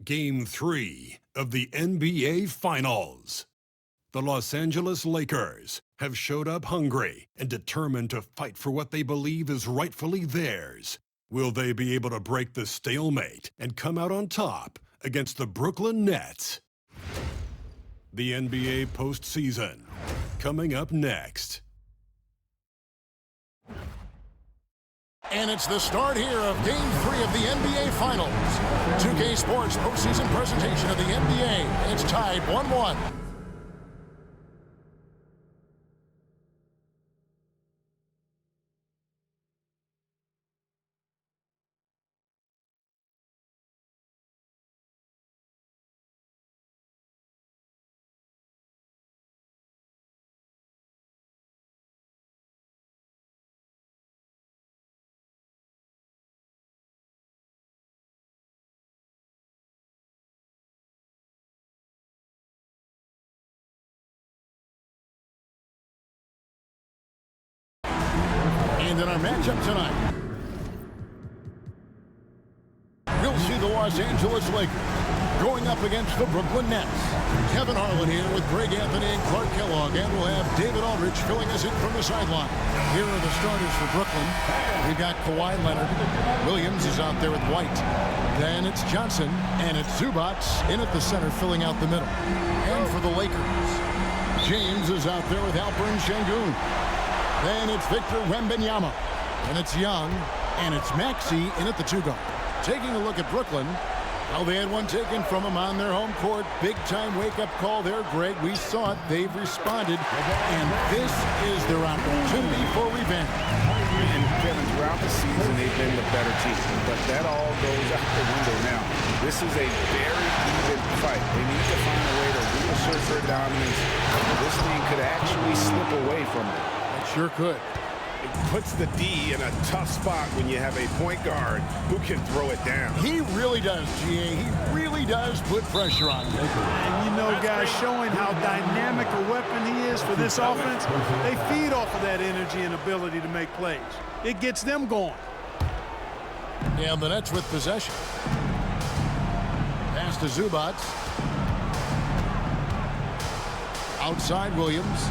Game 3 of the NBA Finals. The Los Angeles Lakers have showed up hungry and determined to fight for what they believe is rightfully theirs. Will they be able to break the stalemate and come out on top against the Brooklyn Nets? The NBA postseason, coming up next. And it's the start here of Game 3 of the NBA Finals. 2K Sports postseason presentation of the NBA. It's tied 1-1. And in our matchup tonight, we'll see the Los Angeles Lakers going up against the Brooklyn Nets. Kevin Harlan here with Greg Anthony and Clark Kellogg, and we'll have David Aldridge filling us in from the sideline. Here are the starters for Brooklyn. We've got Kawhi Leonard. Williams is out there with White. Then it's Johnson, and it's Zubac in at the center filling out the middle. And for the Lakers, James is out there with Alperen Sengun. Then it's Victor Wembanyama, and it's Young, and it's Maxey in at the two-guard. Taking a look at Brooklyn, well, they had one taken from them on their home court. Big-time wake-up call there, Greg. We saw it. They've responded, and this is their opportunity for revenge. And Kevin, throughout the season, they've been the better team, but that all goes out the window now. This is a very even fight. They need to find a way to reassert their dominance. This thing could actually slip away from them. Sure could. It puts the D in a tough spot when you have a point guard who can throw it down. He really does, GA. He really does put pressure on him. And you know, guys, showing how dynamic a weapon he is for this offense, they feed off of that energy and ability to make plays. It gets them going. And the Nets with possession. Pass to Zubac. Outside Williams.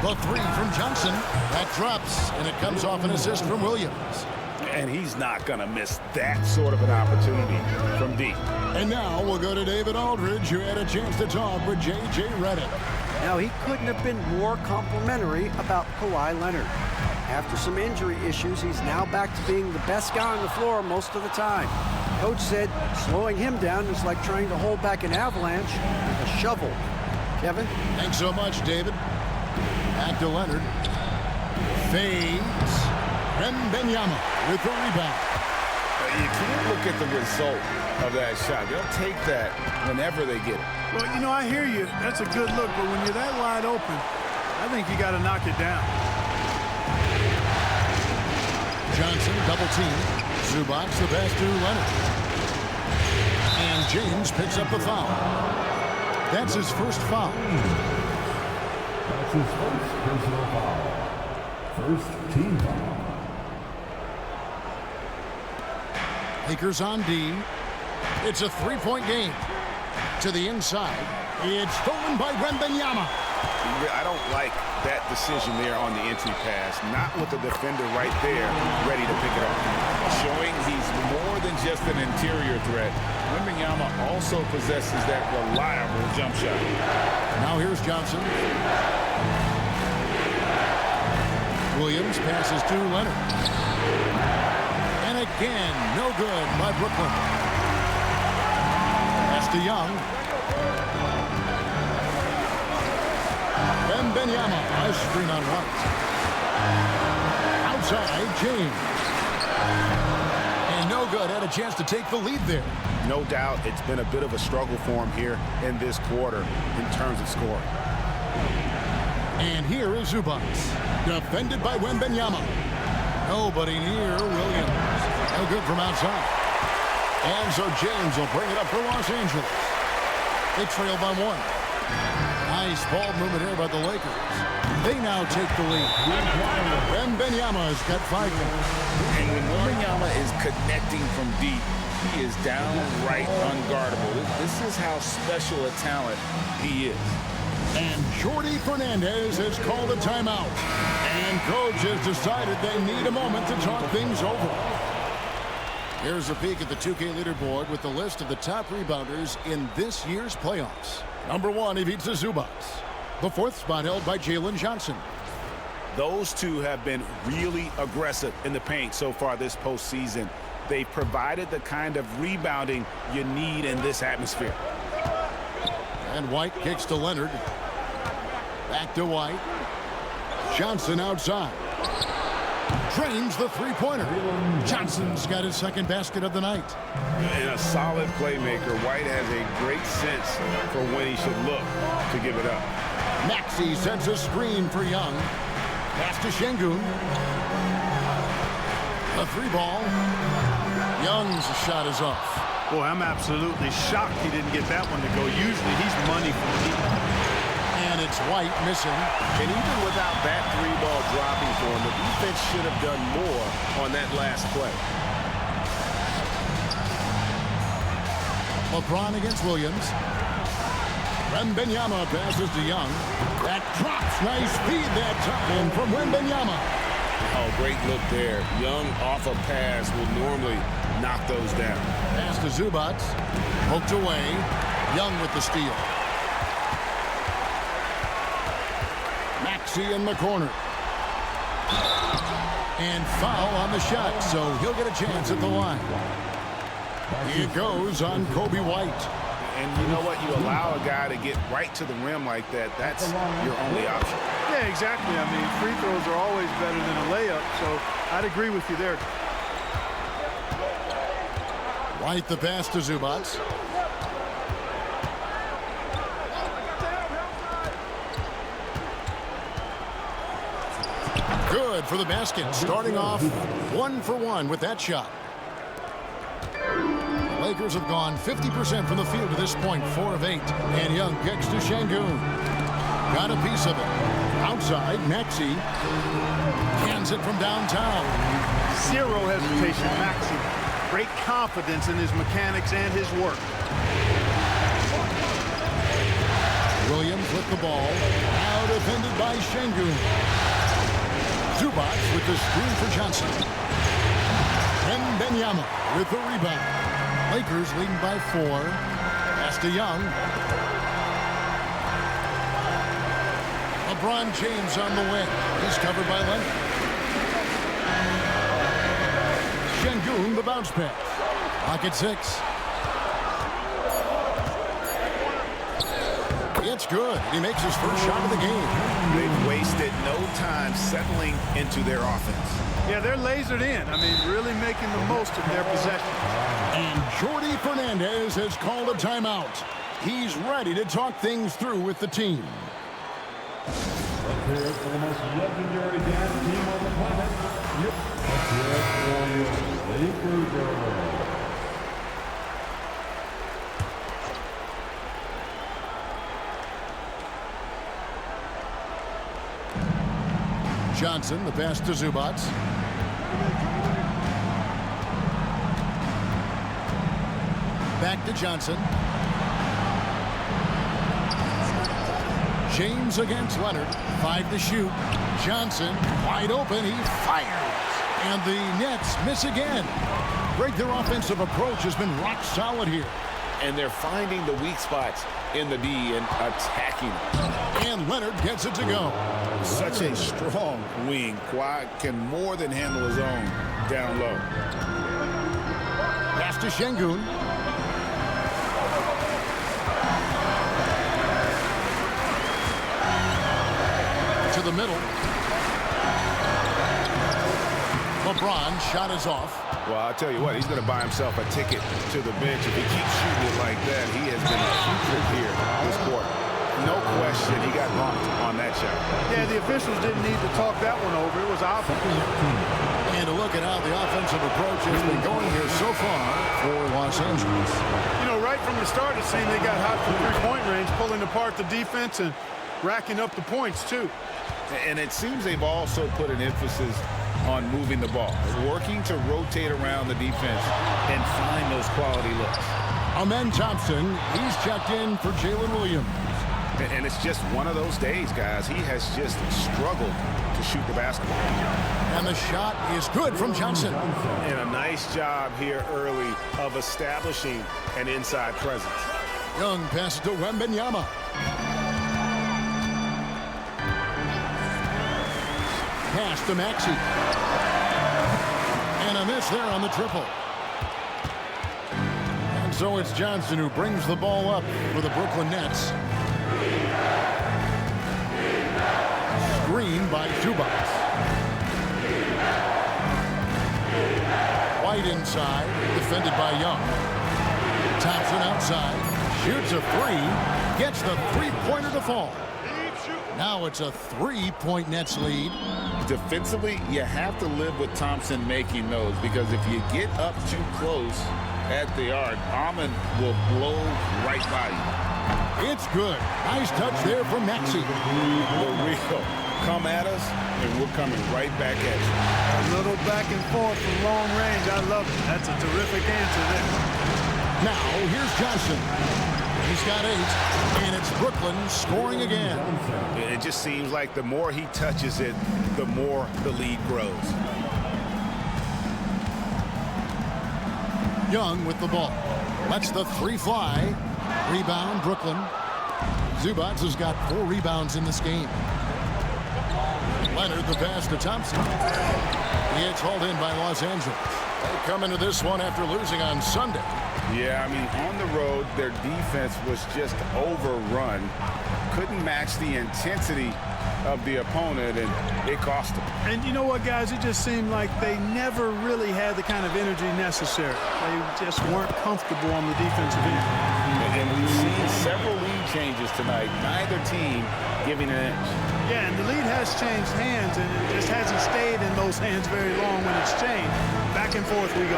The three from Johnson. That drops, and it comes off an assist from Williams. And he's not going to miss that sort of an opportunity from D. And now we'll go to David Aldridge, who had a chance to talk with J.J. Redick. Now, he couldn't have been more complimentary about Kawhi Leonard. After some injury issues, he's now back to being the best guy on the floor most of the time. Coach said slowing him down is like trying to hold back an avalanche with a shovel. Kevin? Thanks so much, David. Back to Leonard. Fades. Wembanyama with the rebound. You can't look at the result of that shot. They'll take that whenever they get it. Well, you know, I hear you. That's a good look, but when you're that wide open, I think you got to knock it down. Johnson, double team. Zubac, the pass to Leonard. And James picks up the foul. That's his first foul. That's his first personal foul. First team foul. Lakers on D. It's a three-point game. To the inside. It's stolen by Wembanyama. I don't like that decision there on the entry pass. Not with the defender right there ready to pick it up. Showing he's more than just an interior threat. Wembanyama also possesses that reliable jump shot. Now here's Johnson. Williams passes to Leonard. And again, no good by Brooklyn. Pass to Young. Wembanyama, a screen on White. Outside, James. And no good, had a chance to take the lead there. No doubt it's been a bit of a struggle for him here in this quarter in terms of scoring. And here is Zubac. Defended by Wembanyama. Nobody near Williams. No good from outside. And so James will bring it up for Los Angeles. They trail by one. Nice ball movement here by the Lakers. They now take the lead. Wembanyama has got 5 points. And when Wembanyama is connecting from deep, He is downright unguardable. This is how special a talent he is. And Jordi Fernandez has called a timeout. And coach has decided they need a moment to talk things over. Here's a peek at the 2K leaderboard with the list of the top rebounders in this year's playoffs. Number 1, Ivica Zubac. The 4th spot held by Jalen Johnson. Those two have been really aggressive in the paint so far this postseason. They've provided the kind of rebounding you need in this atmosphere. And White kicks to Leonard. Back to White. Johnson outside. Drains the three-pointer. Johnson's got his second basket of the night. And a solid playmaker. White has a great sense for when he should look to give it up. Maxey sends a screen for Young. Pass to Şengün. The 3-ball. Young's shot is off. Boy, I'm absolutely shocked he didn't get that one to go. Usually he's money for me. And it's White missing. And even without that 3-ball dropping for him, the defense should have done more on that last play. LeBron against Williams. Wembanyama passes to Young. That drops. Nice feed that time from Wembanyama. Oh, great look there. Young off a pass will normally knock those down. Pass to Zubac. Poked away. Young with the steal. Maxey in the corner. And foul on the shot, so he'll get a chance at the line. He goes on Kobe White. And you know what? You allow a guy to get right to the rim like that, that's your only option. Yeah, exactly. I mean, free throws are always better than a layup, so I'd agree with you there. White the pass to Zubac. Good for the basket. Starting off 1 for 1 with that shot. The Lakers have gone 50% from the field to this point, 4 of 8. And Young kicks to Şengün. Got a piece of it. Outside, Maxey hands it from downtown. Zero hesitation, Maxey. Great confidence in his mechanics and his work. Williams with the ball. Now defended by Şengün. Zubac with the screen for Johnson. Wembanyama with the rebound. Lakers leading by 4. Pass to Young. LeBron James on the wing. He's covered by Leonard. Şengün the bounce pass. Clock at 6. It's good. He makes his first shot of the game. They've wasted no time settling into their offense. Yeah, they're lasered in. I mean, really making the most of their possession. And Jordi Fernandez has called a timeout. He's ready to talk things through with the team. Let's hear it for the most legendary dance team on the planet. Yep. Let's hear it for the Lakers. Johnson, the pass to Zubac. Back to Johnson. James against Leonard. 5 to shoot. Johnson wide open. He fires. And the Nets miss again. Greg, their offensive approach has been rock solid here. And they're finding the weak spots in the D and attacking them. And Leonard gets it to go. Such a strong wing. Kawhi can more than handle his own down low. Pass to Şengün. To the middle. LeBron shot is off. Well, I'll tell you what, he's going to buy himself a ticket to the bench. If he keeps shooting it like that, he has been putrid here this quarter. No question, he got bumped on that shot. Yeah, the officials didn't need to talk that one over. It was obvious. And to look at how the offensive approach has been going here so far for Los Angeles. You know, right from the start, it seemed they got hot from three-point range, pulling apart the defense and racking up the points, too. And it seems they've also put an emphasis on moving the ball, working to rotate around the defense and find those quality looks. Amen Thompson, he's checked in for Jalen Williams. And it's just one of those days, guys. He has just struggled to shoot the basketball. And the shot is good from Johnson. And a nice job here early of establishing an inside presence. Young passes to Wembanyama. Pass to Maxey. And a miss there on the triple. And so it's Johnson who brings the ball up for the Brooklyn Nets. Screen by Zubac. White inside, defended by Young. Thompson outside, shoots a three, gets the three-pointer to fall. Now it's a 3-point Nets lead. Defensively, you have to live with Thompson making those, because if you get up too close at the arc, Ahmed will blow right by you. It's good. Nice touch there from Maxey. We'll come at us, and we're coming right back at you. A little back and forth from long range. I love it. That's a terrific answer there. Now, here's Johnson. He's got 8, and it's Brooklyn scoring again. It just seems like the more he touches it, the more the lead grows. Young with the ball. Lets the three fly. Rebound, Brooklyn. Zubac has got 4 rebounds in this game. Leonard the pass to Thompson. It's hauled in by Los Angeles. They come into this one after losing on Sunday. Yeah, I mean, on the road, their defense was just overrun. Couldn't match the intensity of the opponent, and it cost them. And you know what, guys? It just seemed like they never really had the kind of energy necessary. They just weren't comfortable on the defensive end. And we've seen several lead changes tonight. Neither team giving an inch. Yeah, and the lead has changed hands, and it just hasn't stayed in those hands very long when it's changed. Back and forth we go.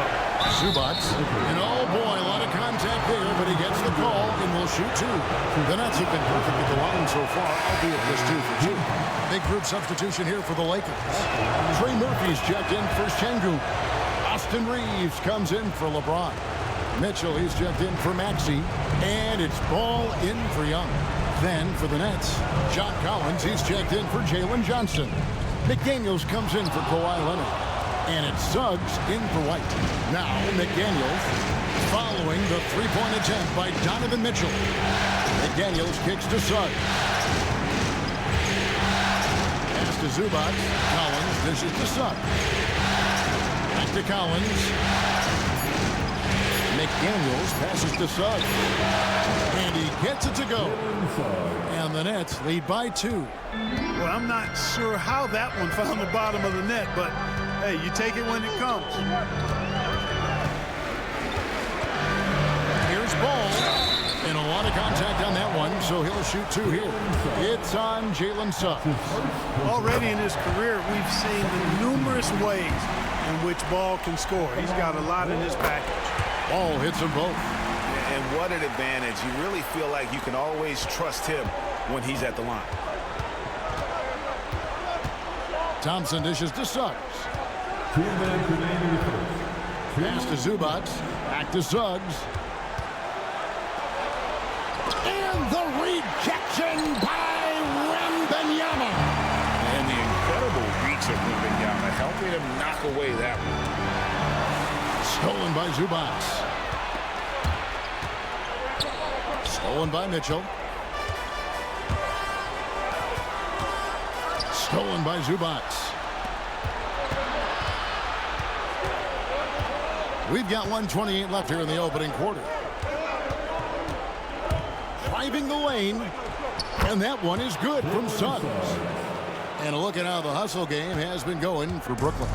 Zubac, and oh boy, a lot of contact there, but he gets the call and will shoot 2. The Nets have been perfect at the line so far, albeit just 2 for 2. Big group substitution here for the Lakers. Trey Murphy's checked in for Şengün. Austin Reeves comes in for LeBron. Mitchell, he's checked in for Maxey, and it's ball in for Young. Then for the Nets, John Collins, he's checked in for Jalen Johnson. McDaniels comes in for Kawhi Leonard. And it's Suggs in for White. Now McDaniels following the three-point attempt by Donovan Mitchell. McDaniels kicks to Suggs. Pass to Zubac. Collins dishes to Suggs. Back to Collins. McDaniels passes to Suggs. And he gets it to go. And the Nets lead by 2. Well, I'm not sure how that one found the bottom of the net, but hey, you take it when it comes. Here's Ball. And a lot of contact on that one, so he'll shoot 2 here. It's on Jalen Suggs. Already in his career, we've seen the numerous ways in which Ball can score. He's got a lot in his package. Ball hits them both. And what an advantage. You really feel like you can always trust him when he's at the line. Thompson dishes to Suggs. 2 minutes remaining in the first. Pass to Zubac. Back to Suggs. And the rejection by Wembanyama. And the incredible reach of Wembanyama, helping him knock away that one. Stolen by Zubac. Stolen by Mitchell. Stolen by Zubac. We've got 1:28 left here in the opening quarter. Driving the lane, and that one is good from Suggs. And a look at how the hustle game has been going for Brooklyn.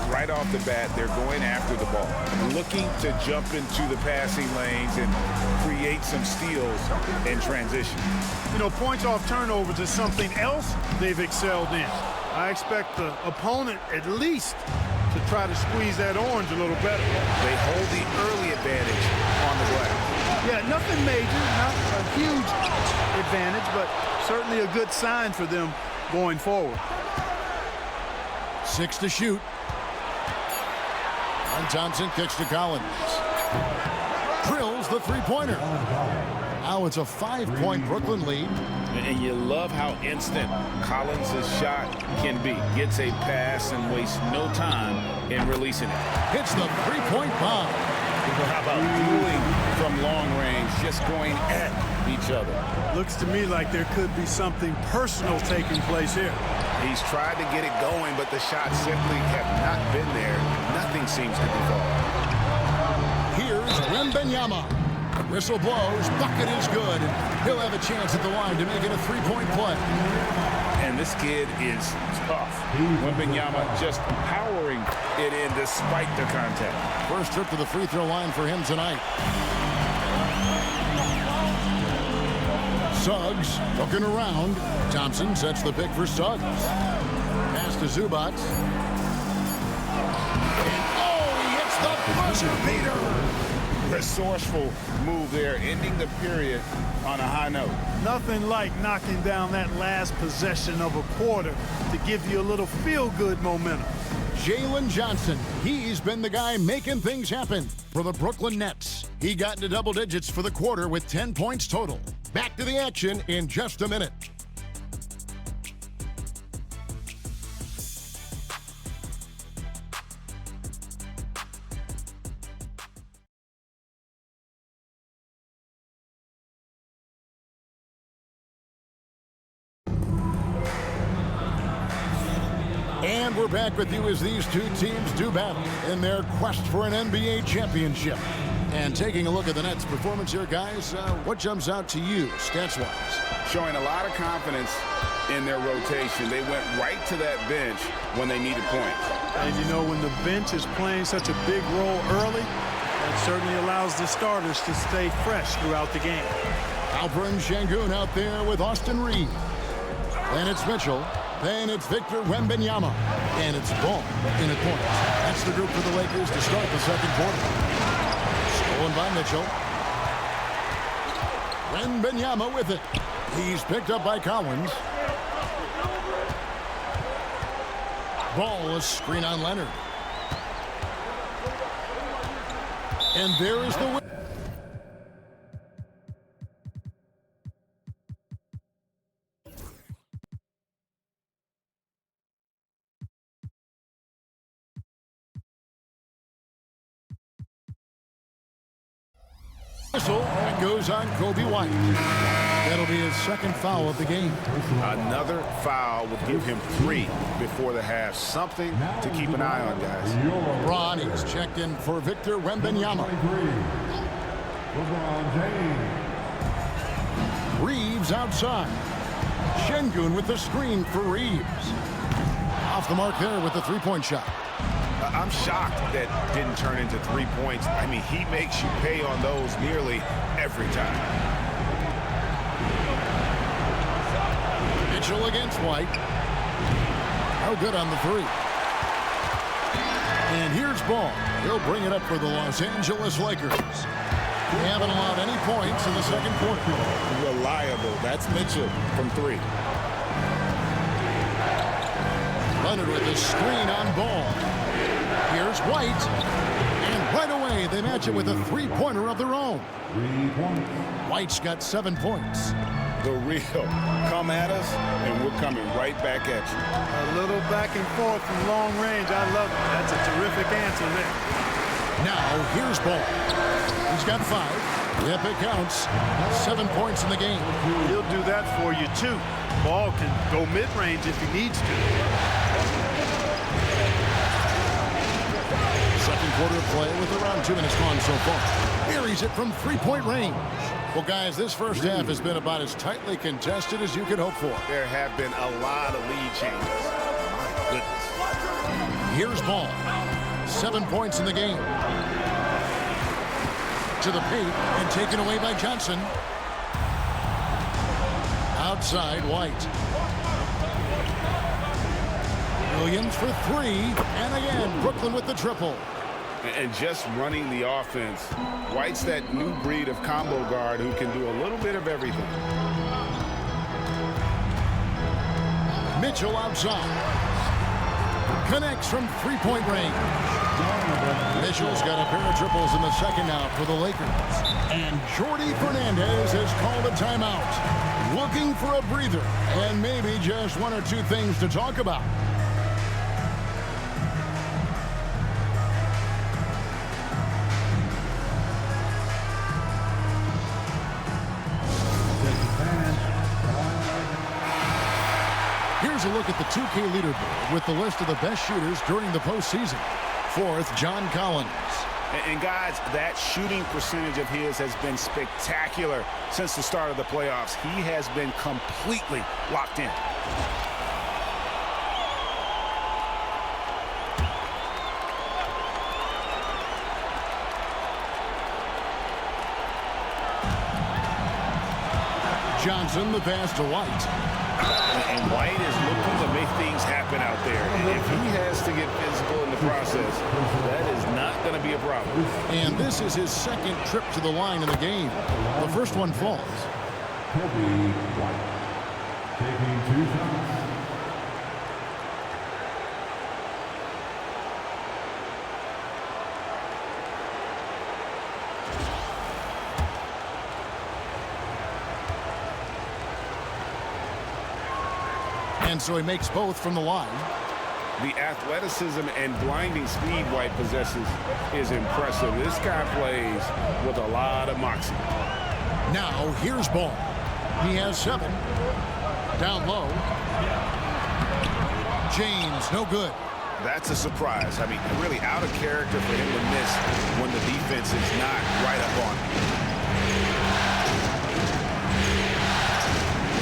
Right off the bat, they're going after the ball, looking to jump into the passing lanes and create some steals in transition. You know, points off turnovers is something else they've excelled in. I expect the opponent at least to try to squeeze that orange a little better. They hold the early advantage on the glass. Yeah, nothing major, not a huge advantage, but certainly a good sign for them going forward. 6 to shoot. And Thompson kicks to Collins. Drills the three-pointer. Now it's a 5-point Brooklyn lead. And you love how instant Collins' shot can be. Gets a pass and wastes no time in releasing it. Hits the three-point bomb. How about dueling from long range, just going at each other? Looks to me like there could be something personal taking place here. He's tried to get it going, but the shots simply have not been there. Nothing seems to be falling. Here's Wembanyama. Whistle blows, bucket is good. He'll have a chance at the line to make it a three-point play. And this kid is tough. Wembanyama just powering it in despite the contact. First trip to the free throw line for him tonight. Suggs looking around. Thompson sets the pick for Suggs. Pass to Zubac. And he hits the buzzer beater. Resourceful move there, ending the period on a high note. Nothing like knocking down that last possession of a quarter to give you a little feel-good momentum. Jalen Johnson, he's been the guy making things happen for the Brooklyn Nets. He got into double digits for the quarter with 10 points total. Back to the action in just a minute. And we're back with you as these two teams do battle in their quest for an NBA championship. And taking a look at the Nets' performance here, guys, what jumps out to you, stats-wise? Showing a lot of confidence in their rotation. They went right to that bench when they needed points. And you know, when the bench is playing such a big role early, that certainly allows the starters to stay fresh throughout the game. Alperen Sengun out there with Austin Reeves. Then it's Mitchell. Then it's Victor Wembanyama. And it's Ball in at points. That's the group for the Lakers to start the second quarter. Stolen by Mitchell. Wembanyama with it. He's picked up by Collins. Ball, a screen on Leonard. And there is the win. Whistle that goes on Kobe White. That'll be his second foul of the game. Another foul would give him 3 before the half. Something to keep an eye on, guys. LeBron is checked in for Victor Wembanyama. LeBron James. Reeves outside. Sengun with the screen for Reeves. Off the mark there with the three-point shot. I'm shocked that didn't turn into 3 points. I mean, he makes you pay on those nearly every time. Mitchell against White. No good on the three. And here's Ball. He'll bring it up for the Los Angeles Lakers. They haven't allowed any points in the second quarter. Reliable. That's Mitchell from 3. Leonard with the screen on Ball. Here's White. And right away, they match it with a three-pointer of their own. 3 points. White's got 7 points. The real. Come at us, and we're coming right back at you. A little back and forth from long range. I love it. That's a terrific answer there. Now, here's Ball. He's got 5. Yep, it counts. 7 points in the game. He'll do that for you, too. Ball can go mid-range if he needs to. Second quarter play with around 2 minutes gone so far. Buries it from three-point range. Well, guys, this first half has been about as tightly contested as you could hope for. There have been a lot of lead changes. My goodness. Here's Ball. 7 points in the game. To the paint and taken away by Johnson. Outside, White. Williams for 3. And again, Brooklyn with the triple. And just running the offense. White's that new breed of combo guard who can do a little bit of everything. Mitchell outside. Connects from three-point range. Mitchell's got a pair of triples in the second now for the Lakers. And Jordi Fernandez has called a timeout. Looking for a breather and maybe just one or two things to talk about. Here's a look at the 2K leaderboard with the list of the best shooters during the postseason. Fourth, John Collins. And guys, that shooting percentage of his has been spectacular since the start of the playoffs. He has been completely locked in. Johnson, the pass to White. And White is looking to make things happen out there. And if he has to get physical in the process, that is not going to be a problem. And this is his second trip to the line in the game. The first one falls. Kobe White taking 2 shots. And so he makes both from the line. The athleticism and blinding speed White possesses is impressive. This guy plays with a lot of moxie. Now here's Ball. He has 7. Down low. James, no good. That's a surprise. I mean, really out of character for him to miss when the defense is not right up on him.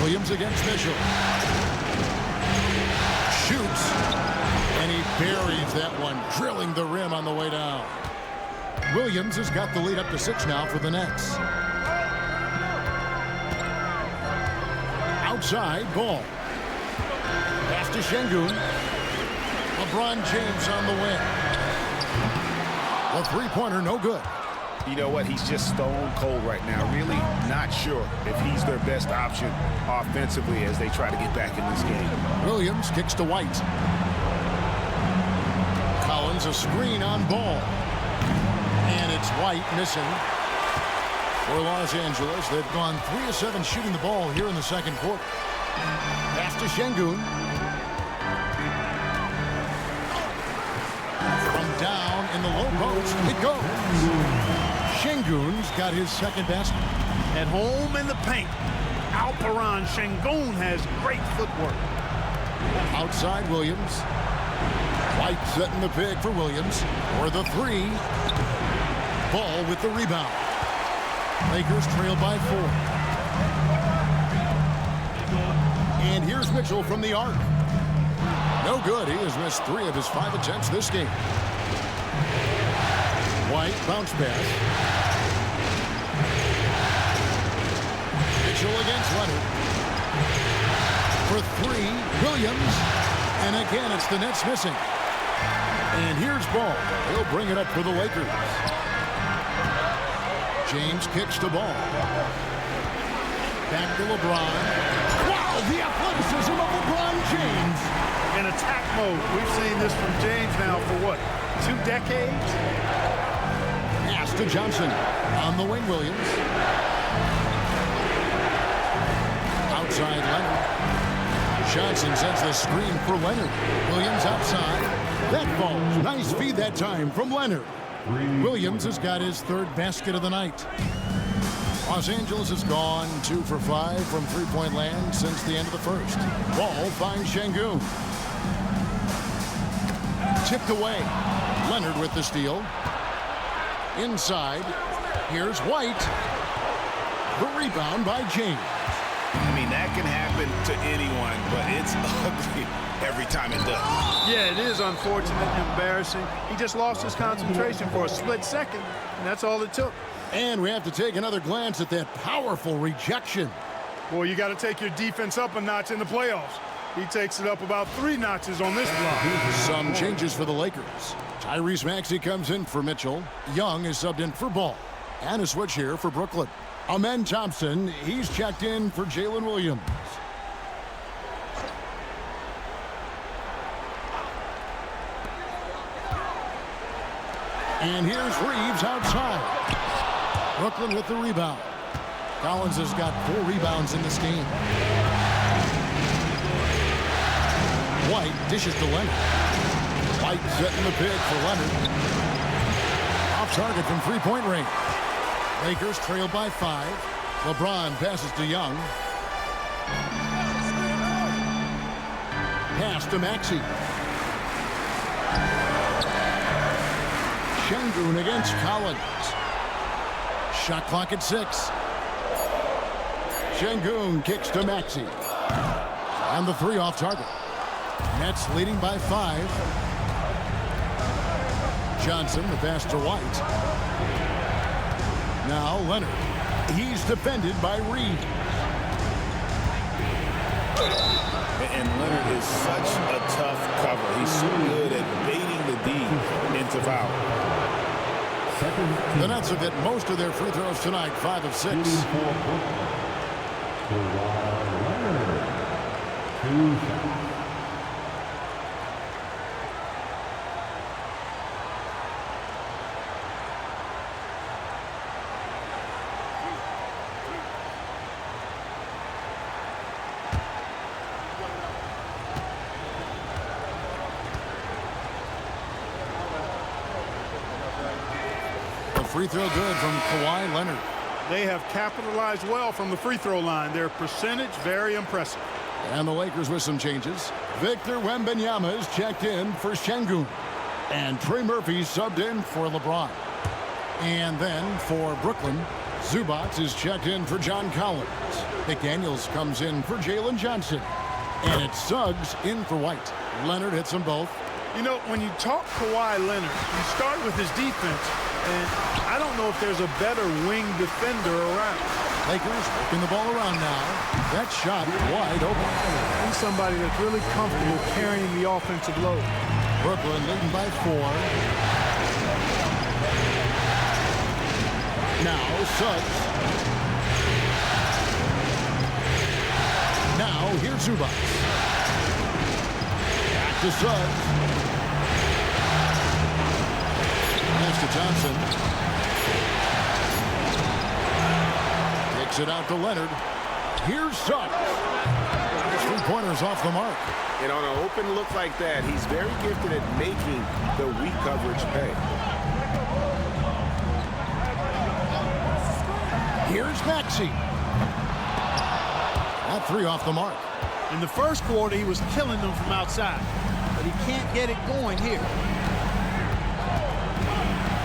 Williams against Mitchell. Shoots, and he buries that one, drilling the rim on the way down. Williams has got the lead up to 6 now for the Nets. Outside, Ball. Pass to Şengün. LeBron James on the win. A three-pointer, no good. You know what? He's just stone cold right now. Really not sure if he's their best option offensively as they try to get back in this game. Williams kicks to White. Collins a screen on Ball. And it's White missing. For Los Angeles, they've gone 3 of 7 shooting the ball here in the second quarter. Pass to Şengün. From down in the low post, it goes. Şengün's got his second basket. At home in the paint, Alperen Şengün has great footwork. Outside Williams. White setting the pick for Williams. For the 3. Ball with the rebound. Lakers trail by 4. And here's Mitchell from the arc. No good. He has missed 3 of his 5 attempts this game. White bounce pass. Mitchell against Leonard. For 3, Williams. And again, it's the Nets missing. And here's Ball. He'll bring it up for the Lakers. James kicks to Ball. Back to LeBron. Wow, the athleticism of LeBron James. In attack mode. We've seen this from James now for what, 2 decades? Pass to Johnson. On the wing, Williams. Outside Leonard. Johnson sends the screen for Leonard. Williams outside. That falls. Nice feed that time from Leonard. Williams has got his 3rd basket of the night. Los Angeles has gone 2 for 5 from three-point land since the end of the first. Ball finds Şengün. Tipped away. Leonard with the steal. Inside. Here's White. The rebound by James. I mean, that can happen to anyone, but it's ugly every time it does. Yeah, it is unfortunate and embarrassing. He just lost his concentration for a split second, and that's all it took. And we have to take another glance at that powerful rejection. Boy, you got to take your defense up a notch in the playoffs. He takes it up about 3 notches on this block. Some changes for the Lakers. Tyrese Maxey comes in for Mitchell. Young is subbed in for Ball. And a switch here for Brooklyn. Amen Thompson, he's checked in for Jalen Williams. And here's Reeves outside. Brooklyn with the rebound. Collins has got 4 rebounds in this game. White dishes to Leonard. White setting the pick for Leonard. Off target from three-point range. Lakers trail by 5. LeBron passes to Young. Pass to Maxey. Şengün against Collins. Shot clock at 6. Şengün kicks to Maxey. And the 3 off target. Nets leading by 5. Johnson, the pass to White. Now Leonard. He's defended by Reed. And Leonard is such a tough cover. He's so good at baiting the D into foul. The Nets have hit most of their free throws tonight, 5 of 6. Free throw good from Kawhi Leonard. They have capitalized well from the free throw line. Their percentage very impressive. And the Lakers with some changes. Victor Wembanyama is checked in for Şengün. And Trey Murphy subbed in for LeBron. And then for Brooklyn, Zubac is checked in for John Collins. McDaniels comes in for Jalen Johnson. And it's Suggs in for White. Leonard hits them both. You know, when you talk Kawhi Leonard, you start with his defense, and I don't know if there's a better wing defender around. Lakers working the ball around now. That shot wide open. He's somebody that's really comfortable carrying the offensive load. Brooklyn leading by 4. Now Suggs. Now here's Zubac. Back to Suggs. Pass to Johnson. Kicks it out to Leonard. Here's Suggs. Three-pointers off the mark. And on an open look like that, he's very gifted at making the weak coverage pay. Here's Maxey. That 3 off the mark. In the first quarter, he was killing them from outside, but he can't get it going here.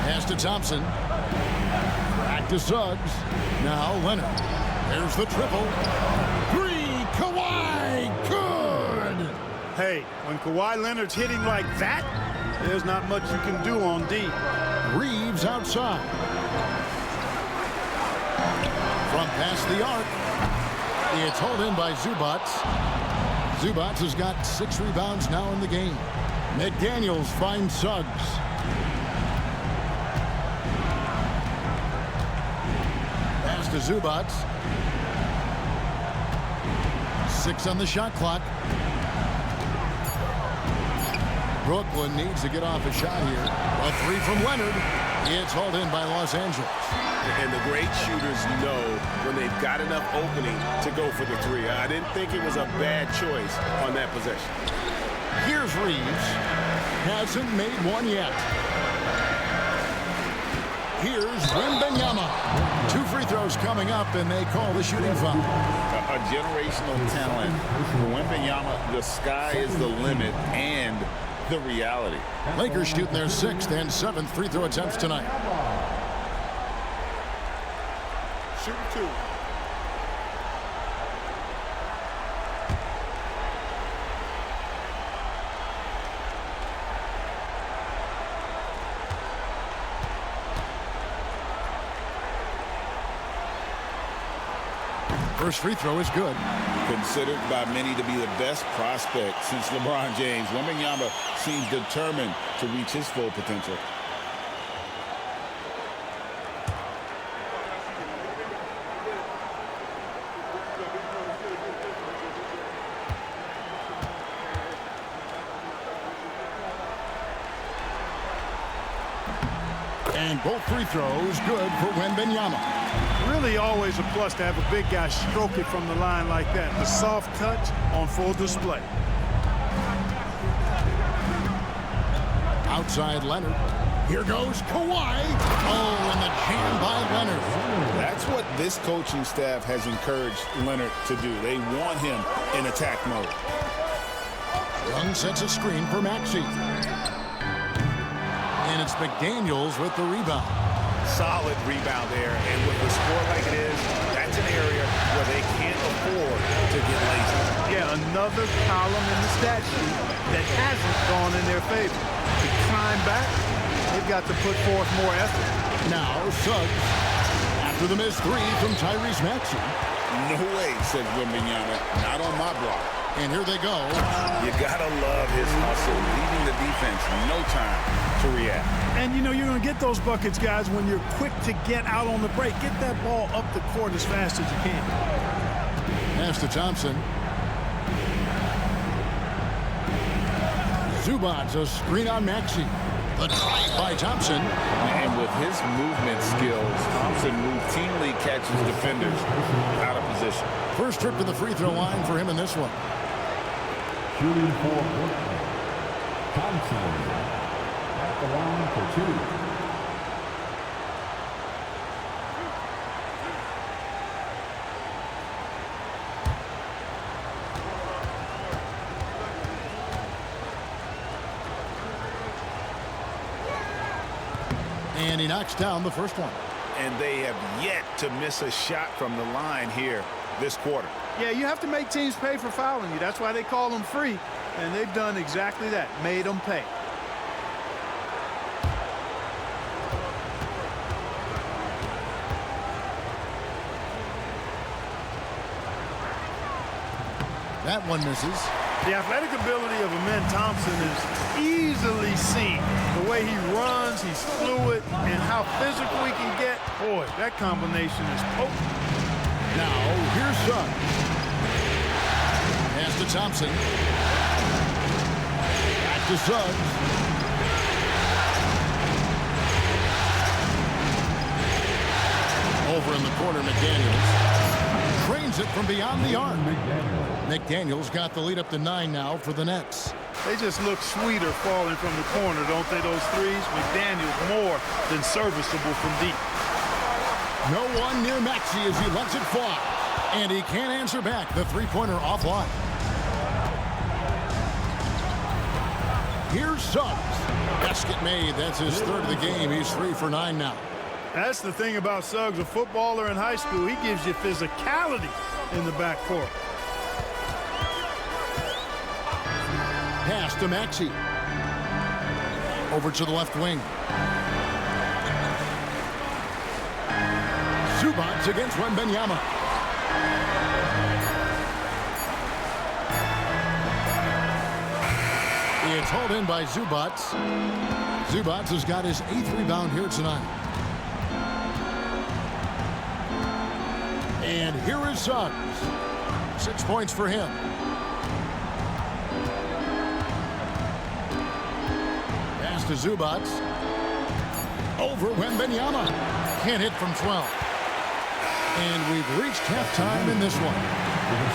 Pass to Thompson. Back to Suggs. Now Leonard. There's the triple. 3. Kawhi. Good. Hey, when Kawhi Leonard's hitting like that, there's not much you can do on D. Reeves outside. From past the arc. It's hauled in by Zubac. Zubac has got 6 rebounds now in the game. McDaniels finds Suggs. Pass to Zubac. 6 on the shot clock. Brooklyn needs to get off a shot here. A 3 from Leonard. It's hauled in by Los Angeles. And the great shooters know when they've got enough opening to go for the 3. I didn't think it was a bad choice on that possession. Here's Reeves. Hasn't made one yet. Here's Wembanyama. 2 free throws coming up, and they call the shooting foul. A generational talent. For Wembanyama, the sky is the limit and the reality. Lakers shooting their 6th and 7th free throw attempts tonight. Shoot 2. First free throw is good. Considered by many to be the best prospect since LeBron James, Wembanyama seems determined to reach his full potential. And both free throws good for Wembanyama. Really always a plus to have a big guy stroke it from the line like that. The soft touch on full display. Outside Leonard. Here goes Kawhi. Oh, and the jam by Leonard. That's what this coaching staff has encouraged Leonard to do. They want him in attack mode. Young sets a screen for Maxey. And it's McDaniels with the rebound. Solid rebound there, and with the score like it is, that's an area where they can't afford to get lazy. Yeah, another column in the stat sheet that hasn't gone in their favor. To climb back, they've got to put forth more effort. Now Suggs. After the missed three from Tyrese Maxey. No way, says Wembanyama. Not on my block. And here they go. You gotta love his hustle, leaving the defense no time to react. And you know you're going to get those buckets, guys, when you're quick to get out on the break. Get that ball up the court as fast as you can. Pass to Thompson. Zubac's a screen on Maxey. The drive by Thompson. And with his movement skills, Thompson routinely catches defenders out of position. First trip to the free throw line for him in this one. Shooting for Portland, Thompson at the line for two. And he knocks down the first one. And they have yet to miss a shot from the line here this quarter. Yeah, you have to make teams pay for fouling you. That's why they call them free. And they've done exactly that, made them pay. That one misses. The athletic ability of Amen Thompson is easily seen. The way he runs, he's fluid, and how physical he can get. Boy, that combination is potent. Now, here's Suggs. Pass to Thompson. Back to Suggs. Over in the corner, McDaniels. Trains it from beyond the arc. McDaniels got the lead up to 9 now for the Nets. They just look sweeter falling from the corner, don't they, those threes? McDaniels more than serviceable from deep. No one near Maxey as he lets it fly. And he can't answer back. The three-pointer offline. Here's Suggs. Basket made. That's his third of the game. He's 3 for 9 now. That's the thing about Suggs, a footballer in high school. He gives you physicality in the backcourt. Pass to Maxey. Over to the left wing. Zubac's against Wembanyama. It's hauled in by Zubac. Zubac has got his 8th rebound here tonight. And here is Suggs. 6 points for him. Pass to Zubac. Over Wembanyama. Can't hit from 12. And we've reached halftime in this one.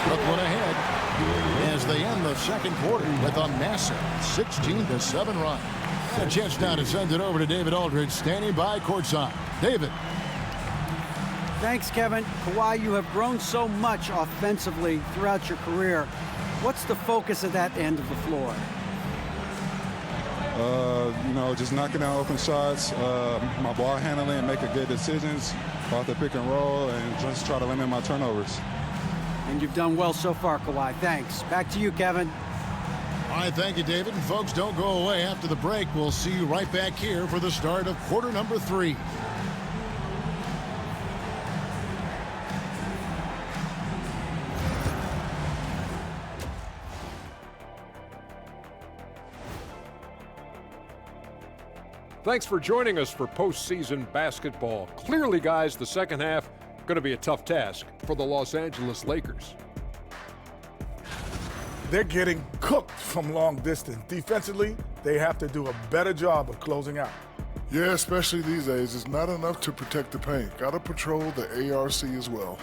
Brooklyn ahead as they end the second quarter with a massive 16-7 run. A chance now to send it over to David Aldridge, standing by courtside. David. Thanks, Kevin. Kawhi, you have grown so much offensively throughout your career. What's the focus of that end of the floor? Just knocking down open shots, my ball handling, and making good decisions off the pick and roll, and just try to limit my turnovers. And you've done well so far, Kawhi. Thanks. Back to you, Kevin. All right, thank you, David. And folks, don't go away after the break. We'll see you right back here for the start of quarter number 3. Thanks for joining us for postseason basketball. Clearly, guys, the second half going to be a tough task for the Los Angeles Lakers. They're getting cooked from long distance. Defensively, they have to do a better job of closing out. Yeah, especially these days. It's not enough to protect the paint. Got to patrol the ARC as well.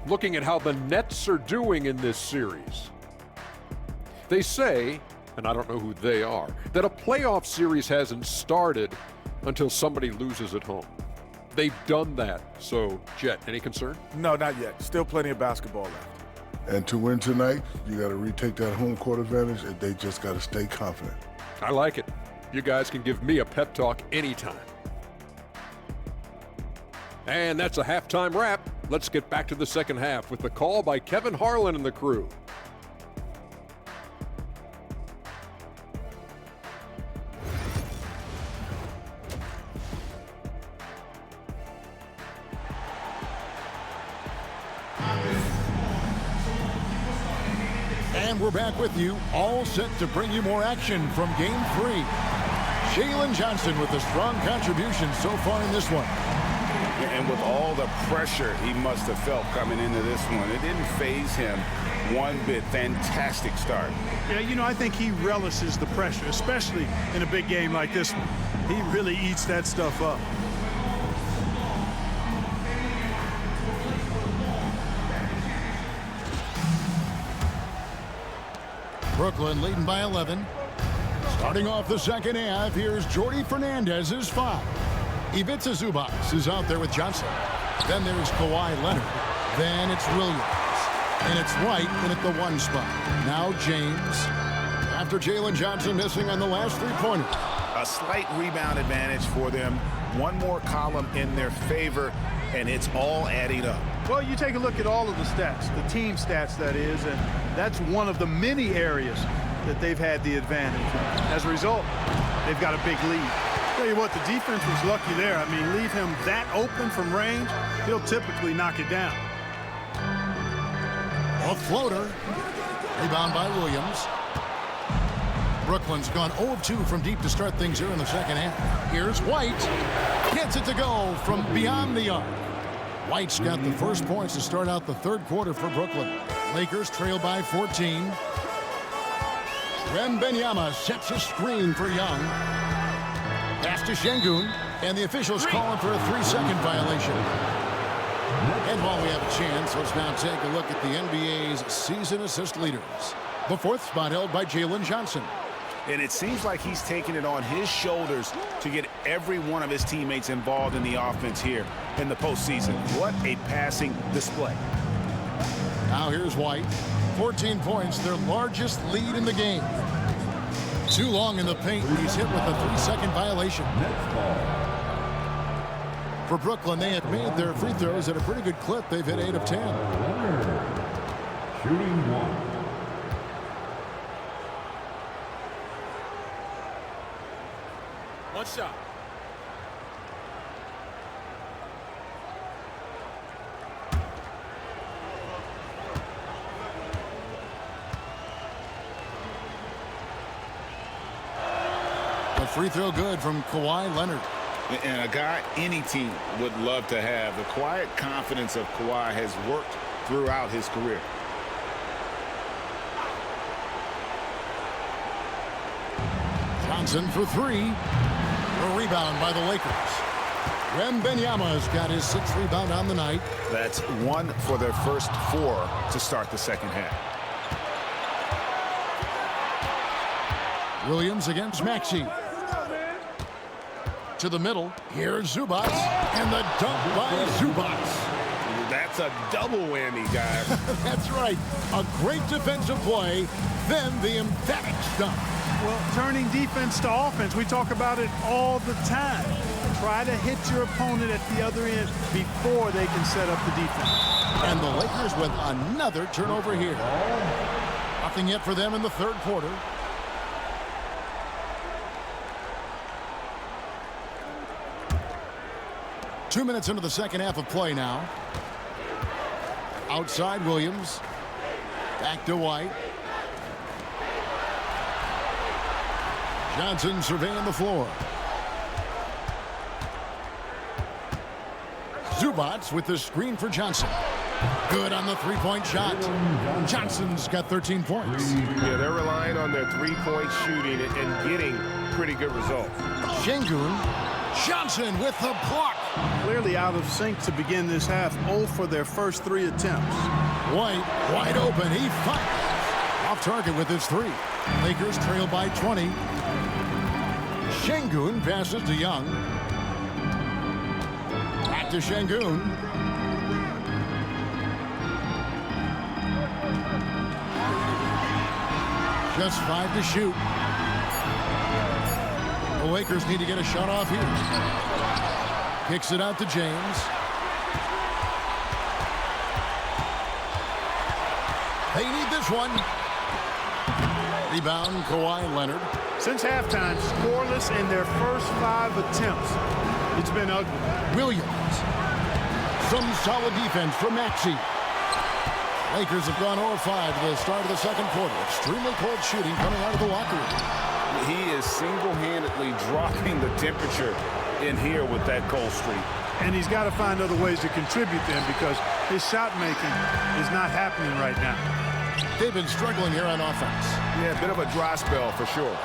Looking at how the Nets are doing in this series. They say, and I don't know who they are, that a playoff series hasn't started until somebody loses at home. They've done that. So, Jet, any concern? No, not yet. Still plenty of basketball left. And to win tonight, you got to retake that home court advantage, and they just got to stay confident. I like it. You guys can give me a pep talk anytime. And that's a halftime wrap. Let's get back to the second half with the call by Kevin Harlan and the crew. And we're back with you, all set to bring you more action from Game 3. Jalen Johnson with a strong contribution so far in this one. And with all the pressure he must have felt coming into this one, it didn't faze him one bit. Fantastic start. Yeah, you know, I think he relishes the pressure, especially in a big game like this one. He really eats that stuff up. Brooklyn leading by 11. Starting off the second half, here's Jordi Fernandez's foul. Ivica Zubac is out there with Johnson. Then there's Kawhi Leonard. Then it's Williams. And it's White in at the 1 spot. Now James. After Jalen Johnson missing on the last three-pointer. A slight rebound advantage for them. One more column in their favor, and it's all adding up. Well, you take a look at all of the stats, the team stats, that is, and that's one of the many areas that they've had the advantage. As a result, they've got a big lead. Tell you what, the defense was lucky there. I mean, leave him that open from range, he'll typically knock it down. A floater. Rebound by Williams. Brooklyn's gone 0 of 2 from deep to start things here in the second half. Here's White. Gets it to go from beyond the arc. White's got the first points to start out the third quarter for Brooklyn. Lakers trail by 14. Wembanyama sets a screen for Young. Pass to Şengün, and the officials calling for a 3-second violation. And while we have a chance, let's now take a look at the NBA's season assist leaders. The 4th spot held by Jalen Johnson. And it seems like he's taking it on his shoulders to get every one of his teammates involved in the offense here in the postseason. What a passing display. Now here's White. 14 points, their largest lead in the game. Too long in the paint. He's hit with a 3-second violation. For Brooklyn, they have made their free throws at a pretty good clip. They've hit 8 of 10. Shooting 1. One shot. A free throw good from Kawhi Leonard. And a guy any team would love to have. The quiet confidence of Kawhi has worked throughout his career. Johnson for 3. A rebound by the Lakers. Wembanyama's got his 6th rebound on the night. That's 1 for their first 4 to start the second half. Williams against Maxey. To the middle. Here's Zubac. And the dunk by Zubac. That's a double whammy, guys. That's right. A great defensive play, then the emphatic dunk. Well, turning defense to offense, we talk about it all the time. Try to hit your opponent at the other end before they can set up the defense. And the Lakers with another turnover here. Nothing yet for them in the third quarter. Two minutes into the second half of play now. Outside Williams. Back to White. Johnson surveying the floor. Zubac with the screen for Johnson. Good on the three-point shot. Johnson's got 13 points. Yeah, they're relying on their three-point shooting and getting pretty good results. Şengün. Johnson with the block. Clearly out of sync to begin this half. 0 for their first 3 attempts. White wide open. He fires. Off target with his 3. Lakers trail by 20. Şengün passes to Young. Back to Şengün. Just 5 to shoot. The Lakers need to get a shot off here. Kicks it out to James. They need this one. Rebound, Kawhi Leonard. Since halftime, scoreless in their first 5 attempts. It's been ugly. Williams. Some solid defense from Maxey. Lakers have gone 0-5 to the start of the second quarter. Extremely cold shooting coming out of the locker room. He is single-handedly dropping the temperature in here with that cold streak. And he's got to find other ways to contribute then because his shot making is not happening right now. They've been struggling here on offense. Yeah, a bit of a dry spell for sure.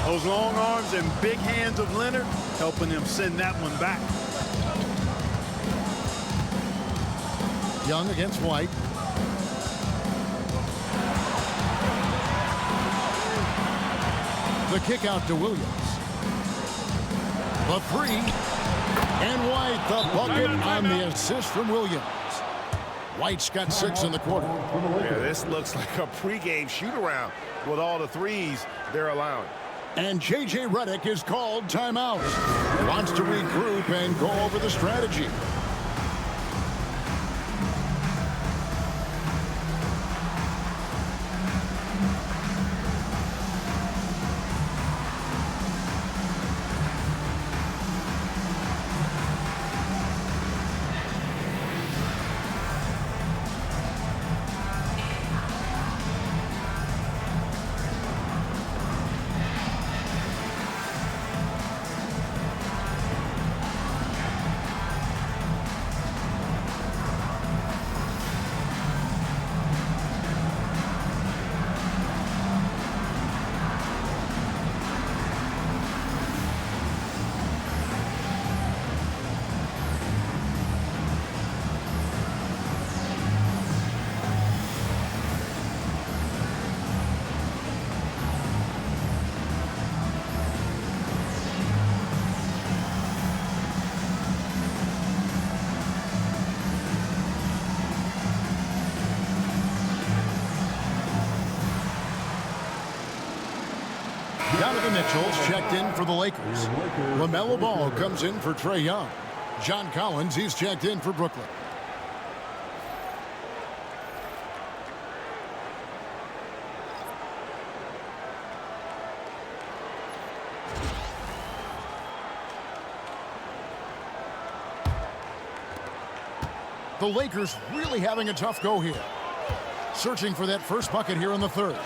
Those long arms and big hands of Leonard helping him send that one back. Young against White. The kick out to Williams. The 3. And White the bucket on the assist from Williams. White's got 6 in the quarter. Yeah, this looks like a pregame shoot-around with all the threes they're allowing. And J.J. Redick is called timeout. Wants to regroup and go over the strategy. Donovan Mitchell's checked in for the Lakers. LaMelo Ball comes in for Trae Young. John Collins, he's checked in for Brooklyn. The Lakers really having a tough go here. Searching for that first bucket here in the third.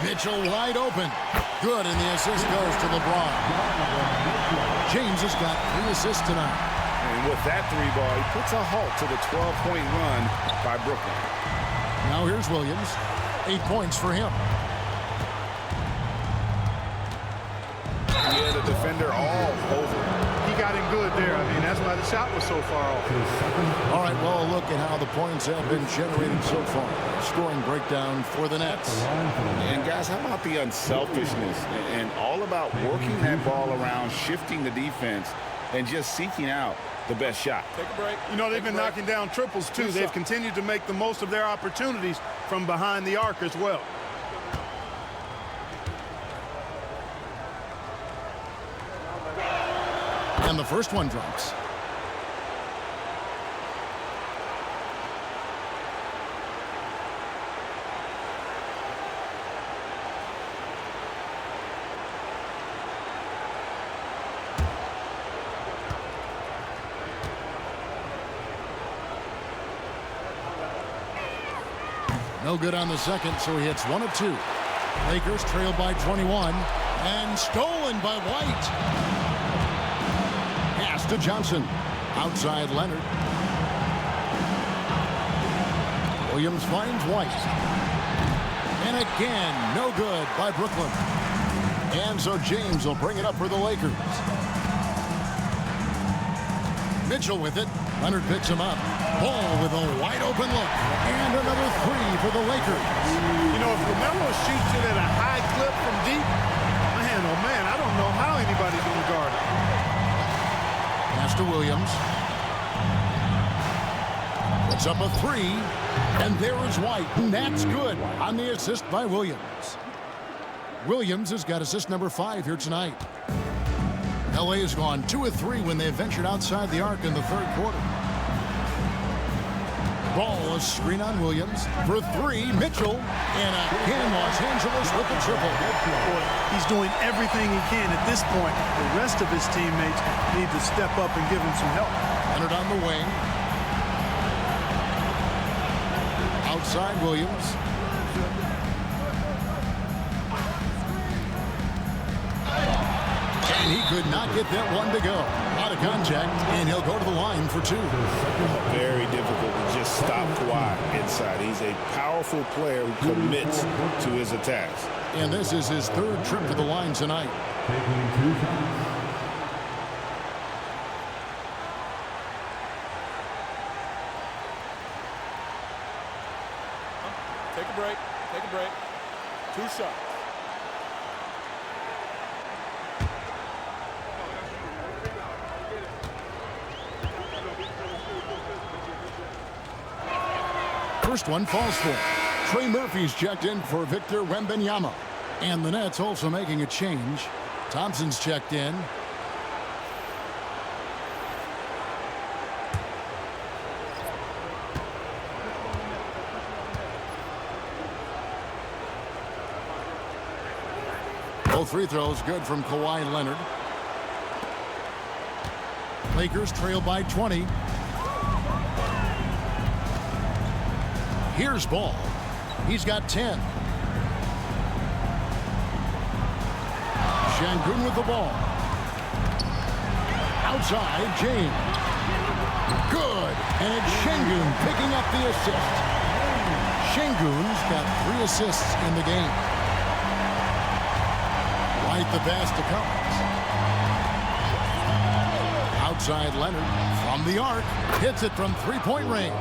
Mitchell wide open. Good, and the assist goes to LeBron. James has got 3 assists tonight. And with that 3-ball, he puts a halt to the 12-point run by Brooklyn. Now here's Williams. 8 points for him. Yeah, the defender all over. He got him good there. I mean, that's why the shot was so far off. All right, well, a look at how the points have been generated so far. Scoring breakdown for the Nets. And guys, how about the unselfishness and all about working that ball around, shifting the defense, and just seeking out the best shot. Take a break. You know, they've been knocking down triples, too. They've continued to make the most of their opportunities from behind the arc as well. And the first one drops. No good on the second, so he hits 1 of 2. Lakers trail by 21. And stolen by White. Pass to Johnson. Outside Leonard. Williams finds White. And again, no good by Brooklyn. And so James will bring it up for the Lakers. Mitchell with it. Leonard picks him up. Ball with a wide open look. And another three for the Lakers. You know, if LaMelo shoots it at a high clip from deep, man, oh man, I don't know how anybody's going to guard it. Pass to Williams. Puts up a three. And there is White. And that's good on the assist by Williams. Williams has got assist number 5 here tonight. LA has gone 2 of 3 when they ventured outside the arc in the third quarter. Ball, a screen on Williams. For 3, Mitchell. And again, Los Angeles with the triple. He's doing everything he can at this point. The rest of his teammates need to step up and give him some help. Leonard on the wing. Outside Williams. And he could not get that one to go. Out of contact, and he'll go to the line for 2. Very difficult to just stop Kawhi inside. He's a powerful player who commits to his attacks. And this is his 3rd trip to the line tonight. Take a break. Take a break. 2 shots. First one falls for. Trey Murphy's checked in for Victor Wembanyama. And the Nets also making a change. Thompson's checked in. Both free throws good from Kawhi Leonard. Lakers trail by 20. Here's Ball. He's got 10. Şengün with the ball. Outside, James. Good. And it's Şengün picking up the assist. Şengün's got 3 assists in the game. White the pass to Collins. Outside Leonard from the arc. Hits it from 3-point range.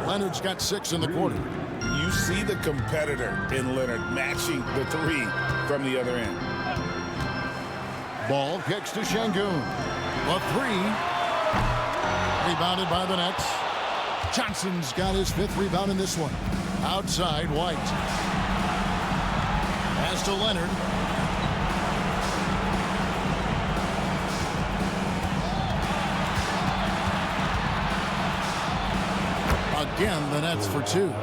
Leonard's got 6 in the quarter. You see the competitor in Leonard matching the 3 from the other end. Ball kicks to Şengün. A 3. Rebounded by the Nets. Johnson's got his 5th rebound in this one. Outside White. Pass to Leonard. Again, the Nets for 2.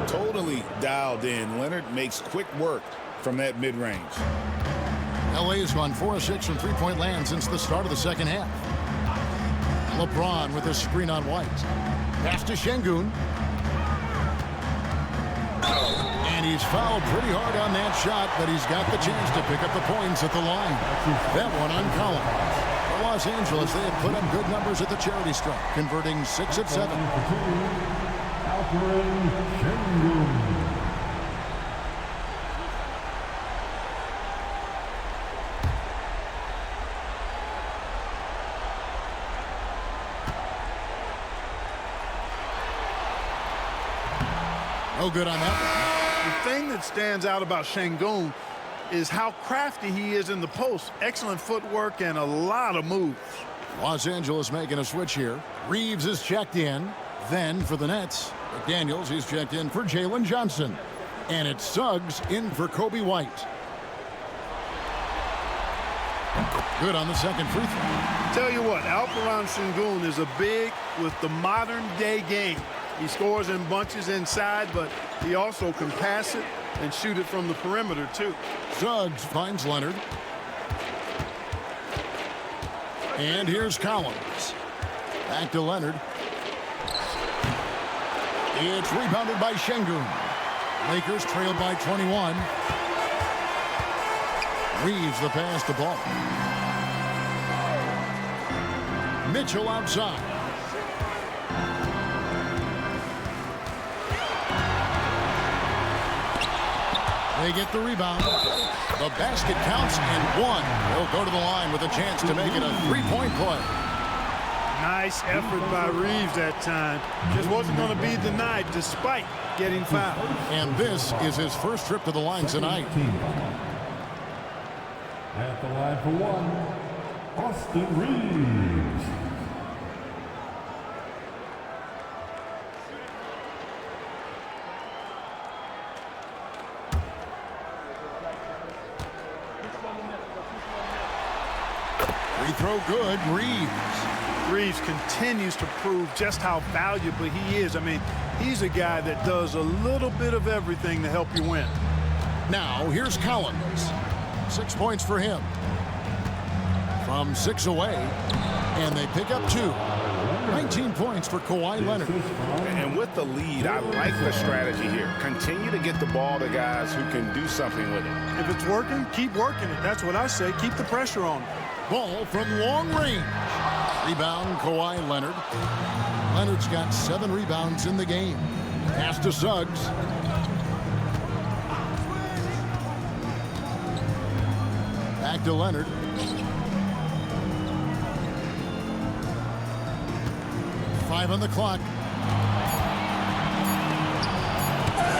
Totally dialed in. Leonard makes quick work from that mid-range. LA has gone 4 of 6 from 3-point land since the start of the second half. LeBron with a screen on White. Pass to Şengün. And he's fouled pretty hard on that shot, but he's got the chance to pick up the points at the line. That one on Collins. Los Angeles, they have put up good numbers at the charity stripe, converting 6 of 7. Alperen Şengün. No good on that. The thing that stands out about Şengün is how crafty he is in the post. Excellent footwork and a lot of moves. Los Angeles making a switch here. Reeves is checked in. Then for the Nets, McDaniels is checked in for Jalen Johnson. And it's Suggs in for Kobe White. Good on the second free throw. Tell you what, Alperen Şengün is a big with the modern day game. He scores in bunches inside, but he also can pass it and shoot it from the perimeter, too. Suggs finds Leonard. And here's Collins. Back to Leonard. It's rebounded by Şengün. Lakers trail by 21. Reeves the pass to Ball. Mitchell outside. They get the rebound. The basket counts and one. They'll go to the line with a chance to make it a three-point play. Nice effort by Reeves that time. Just wasn't going to be denied despite getting fouled. And this is his first trip to the line tonight. At the line for one, Austin Reeves. Free throw good, Reeves. Reeves continues to prove just how valuable he is. I mean, he's a guy that does a little bit of everything to help you win. Now, here's Collins. 6 points for him. From 6 away, and they pick up 2. 19 points for Kawhi Leonard. And with the lead, I like the strategy here. Continue to get the ball to guys who can do something with it. If it's working, keep working it. That's what I say. Keep the pressure on. Ball from long range. Rebound, Kawhi Leonard. Leonard's got 7 rebounds in the game. Pass to Suggs. Back to Leonard. Five on the clock.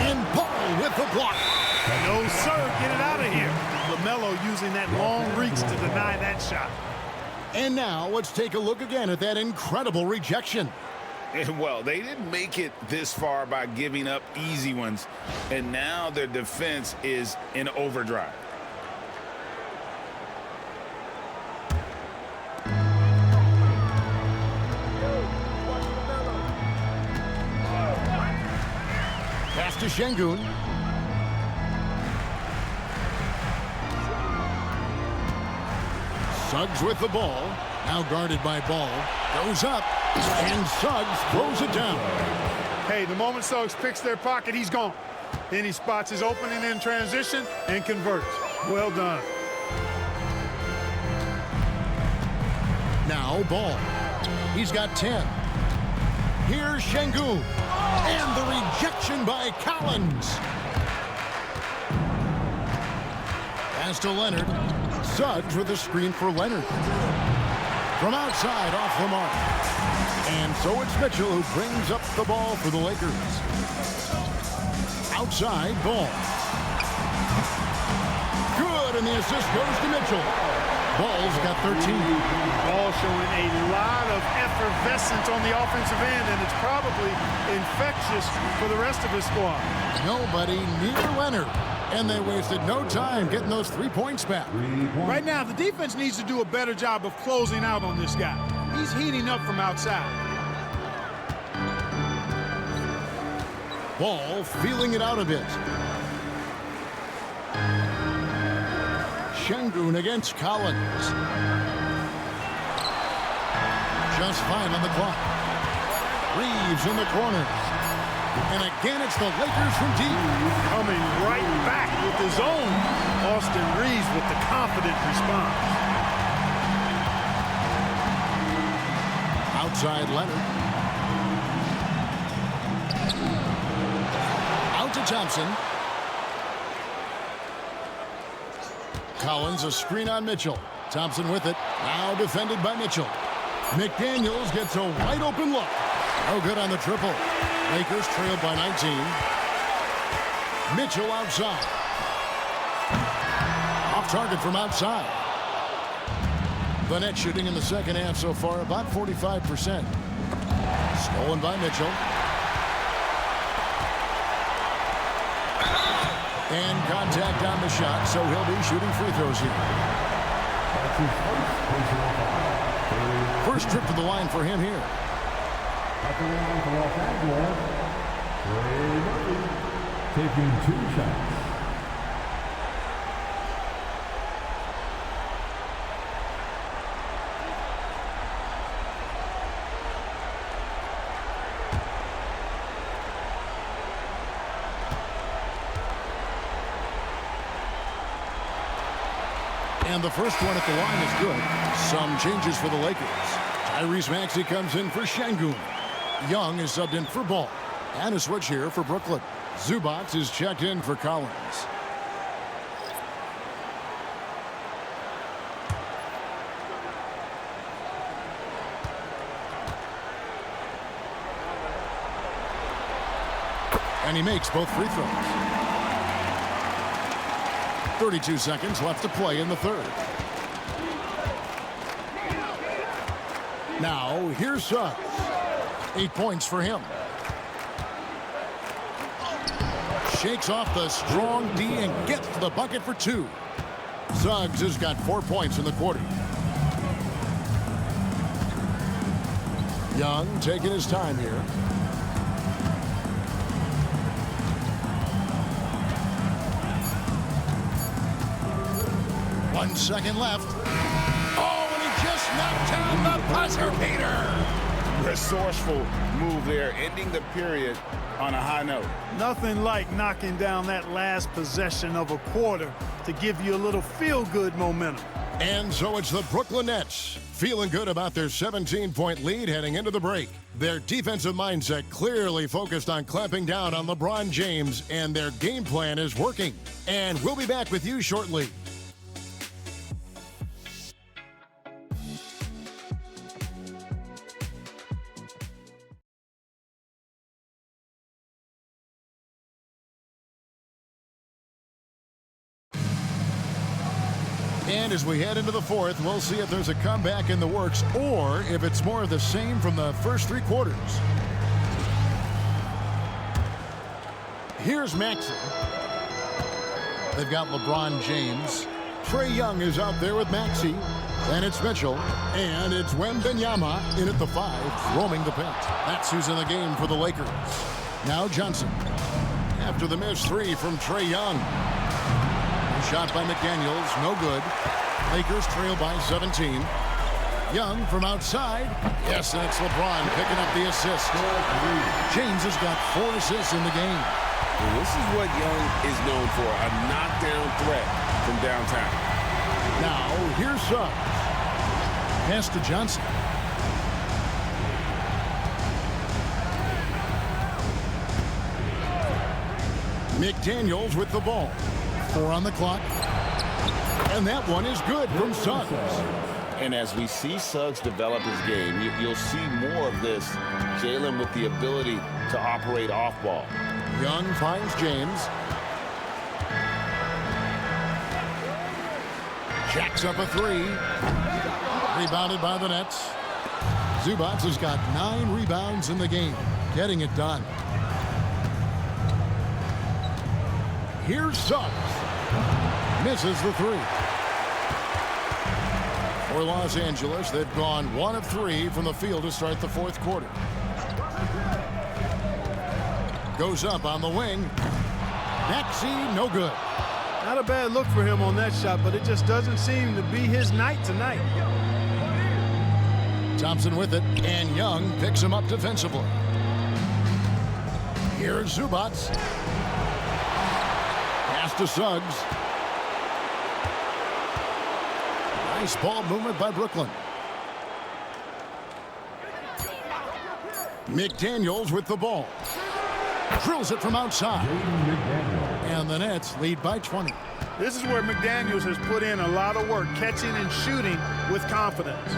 And Paul with the block. No, sir. Get it out of here. LaMelo using that long reach to deny that shot. And now let's take a look again at that incredible rejection. And well, they didn't make it this far by giving up easy ones. And now their defense is in overdrive. Pass to Şengün. Suggs with the ball. Now guarded by Ball. Goes up. And Suggs throws it down. Hey, the moment Suggs picks their pocket, he's gone. Then he spots his opening in transition and converts. Well done. Now Ball. He's got 10. Here's Şengün. And the rejection by Collins. Pass to Leonard. Suggs with a screen for Leonard. From outside, off the mark. And so it's Mitchell who brings up the ball for the Lakers. Outside, Ball. Good, and the assist goes to Mitchell. Ball's got 13. Ball showing a lot of effervescence on the offensive end, and it's probably infectious for the rest of his squad. Nobody near Leonard. And they wasted no time getting those 3 points back. Right now, the defense needs to do a better job of closing out on this guy. He's heating up from outside. Ball feeling it out a bit. Şengün against Collins. Just 5 on the clock. Reeves in the corners. And again, it's the Lakers from deep. Coming right back with his own. Austin Reeves with the confident response. Outside Leonard. Out to Thompson. Collins, a screen on Mitchell. Thompson with it. Now defended by Mitchell. McDaniels gets a wide open look. No good on the triple. Lakers trailed by 19. Mitchell outside. Off target from outside. The net shooting in the second half so far about 45%. Stolen by Mitchell. And contact on the shot, so he'll be shooting free throws here. First trip to the line for him here. At the line for Los Angeles, Trey Murphy taking 2 shots. And the first one at the line is good. Some changes for the Lakers. Tyrese Maxey comes in for Şengün. Young is subbed in for Ball. And a switch here for Brooklyn. Zubac is checked in for Collins. And he makes both free throws. 32 seconds left to play in the third. Now, here's Suggs. 8 points for him. Shakes off the strong D and gets to the bucket for 2. Suggs has got 4 points in the quarter. Young taking his time here. One second left. Oh, and he just knocked down the buzzer beater. Resourceful move there, ending the period on a high note. Nothing like knocking down that last possession of a quarter to give you a little feel-good momentum. And so it's the Brooklyn Nets feeling good about their 17-point lead heading into the break. Their defensive mindset clearly focused on clamping down on LeBron James, and their game plan is working. And we'll be back with you shortly. And as we head into the fourth, we'll see if there's a comeback in the works or if it's more of the same from the first 3 quarters. Here's Maxey. They've got LeBron James. Trae Young is out there with Maxey. Then it's Mitchell. And it's Wembanyama in at the 5, roaming the paint. That's who's in the game for the Lakers. Now Johnson. After the missed 3 from Trae Young. Shot by McDaniels, no good. Lakers trail by 17. Young from outside. Yes, and it's LeBron picking up the assist. James has got 4 assists in the game. And this is what Young is known for, a knockdown threat from downtown. Now, here's Suggs. Pass to Johnson. McDaniels with the ball. 4 on the clock. And that one is good from Suggs. And as we see Suggs develop his game, you'll see more of this. Jalen with the ability to operate off ball. Young finds James. Jacks up a 3. Rebounded by the Nets. Zubac has got 9 rebounds in the game. Getting it done. Here's Suggs. Misses the 3. For Los Angeles, they've gone 1 of 3 from the field to start the fourth quarter. Goes up on the wing. Maxey, no good. Not a bad look for him on that shot, but it just doesn't seem to be his night tonight. Thompson with it, and Young picks him up defensively. Here's Zubac. Pass to Suggs. Nice ball movement by Brooklyn. McDaniels with the ball. Drills it from outside. And the Nets lead by 20. This is where McDaniels has put in a lot of work, catching and shooting with confidence.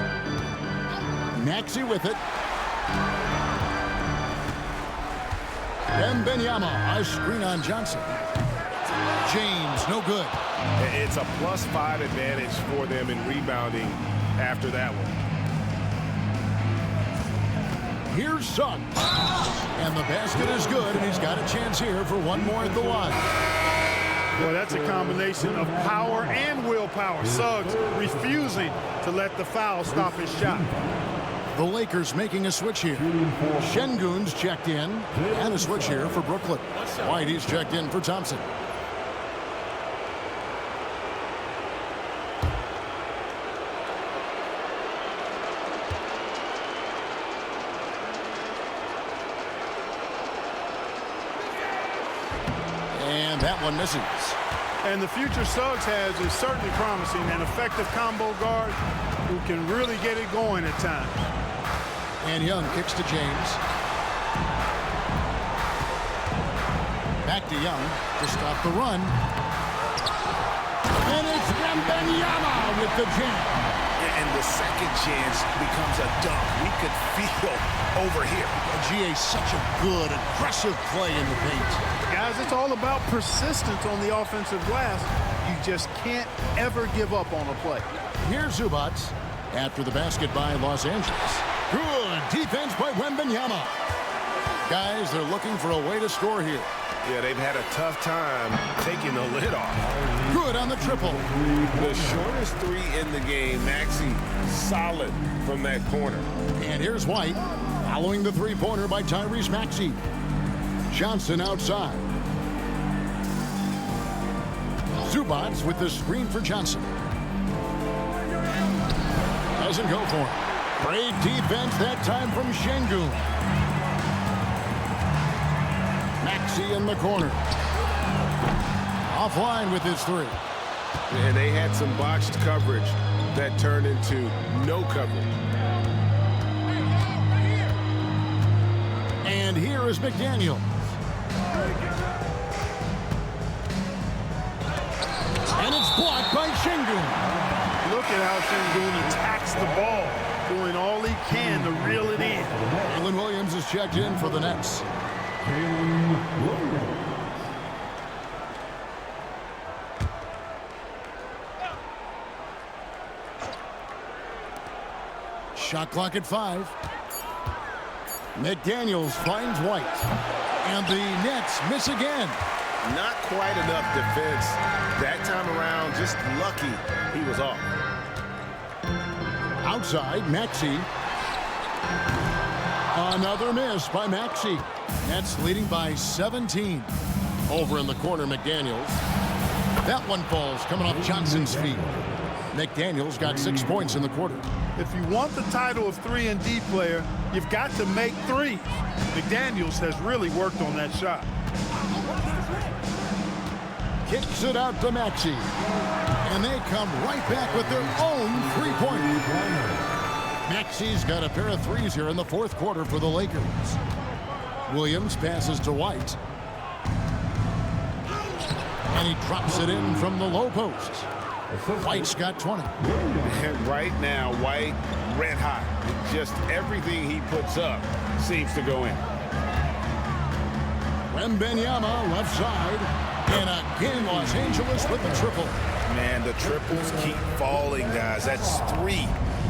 Maxey with it. Wembanyama, a screen on Johnson. James, no good. It's a +5 advantage for them in rebounding after that one. Here's Suggs. And the basket is good, and he's got a chance here for one more at the line. Well, that's a combination of power and willpower. Suggs refusing to let the foul stop his shot. The Lakers making a switch here. Şengün's checked in, and a switch here for Brooklyn. Whitey's checked in for Thompson. And that one misses. And the future Suggs has is certainly promising, an effective combo guard who can really get it going at times. And Young kicks to James. Back to Young to stop the run. And it's Wembanyama with the jam. and the second chance becomes a dunk. We could feel over here. GA, such a good, aggressive play in the paint. Guys, it's all about persistence on the offensive glass. You just can't ever give up on a play. Here's Zubac after the basket by Los Angeles. Good defense by Wembanyama. Guys, they're looking for a way to score here. Yeah, they've had a tough time taking the lid off. Good on the triple. The shortest three in the game. Maxey solid from that corner. And here's White following the three-pointer by Tyrese Maxey. Johnson outside. Zubac with the screen for Johnson. Doesn't go for it. Great defense that time from Şengün. Maxey in the corner. Offline with his three. And they had some botched coverage that turned into no coverage. And here is McDaniels. And it's blocked by Şengün. Look at how Şengün attacks the ball, doing all he can to reel it in. Jalen Williams is checked in for the Nets. Shot clock at 5. McDaniels finds White. And the Nets miss again. Not quite enough defense. That time around, just lucky he was off. Outside, Maxey. Another miss by Maxey. Nets leading by 17. Over in the corner, McDaniels. That one falls coming off Johnson's feet. McDaniels got 6 points in the quarter. If you want the title of 3-and-D player, you've got to make threes. McDaniels has really worked on that shot. Kicks it out to Maxey. And they come right back with their own three-pointer. Maxey's got a pair of threes here in the fourth quarter for the Lakers. Williams passes to White. And he drops it in from the low post. White's got 20. And right now, White red hot. Just everything he puts up seems to go in. Wembanyama left side. And again, Los Angeles with the triple. Man, the triples keep falling, guys. That's 3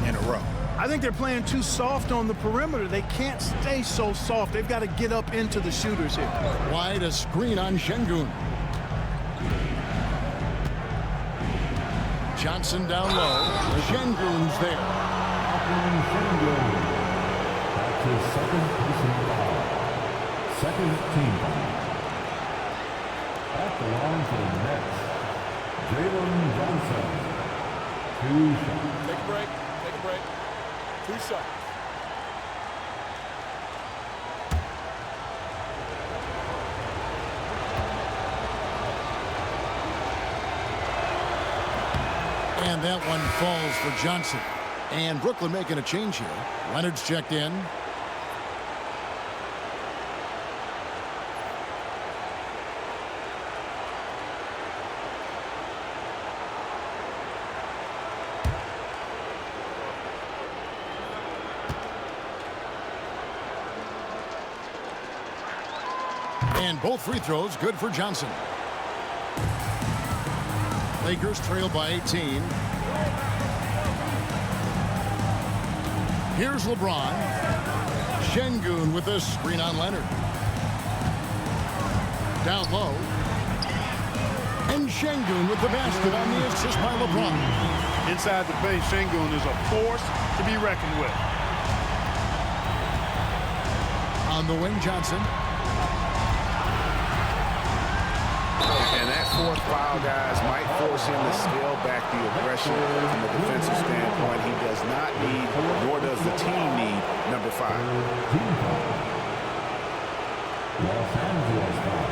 in a row. I think they're playing too soft on the perimeter. They can't stay so soft. They've got to get up into the shooters here. Wide a screen on Şengün. Johnson down low. Şengün's there. That's his second personal foul. Second team foul. At the line for the Nets, Jalen Johnson. 2 shots. Take a break. Take a break. 2 shots. And that one falls for Johnson. And Brooklyn making a change here. Leonard's checked in. And both free throws good for Johnson. Lakers trail by 18. Here's LeBron. Şengün with a screen on Leonard. Down low. And Şengün with the basket on the assist by LeBron. Inside the paint, Şengün is a force to be reckoned with. On the wing, Johnson. And that fourth foul, guys, might force him to scale back the aggression from a defensive standpoint. He does not need, nor does the team need, number 5. Los Angeles foul.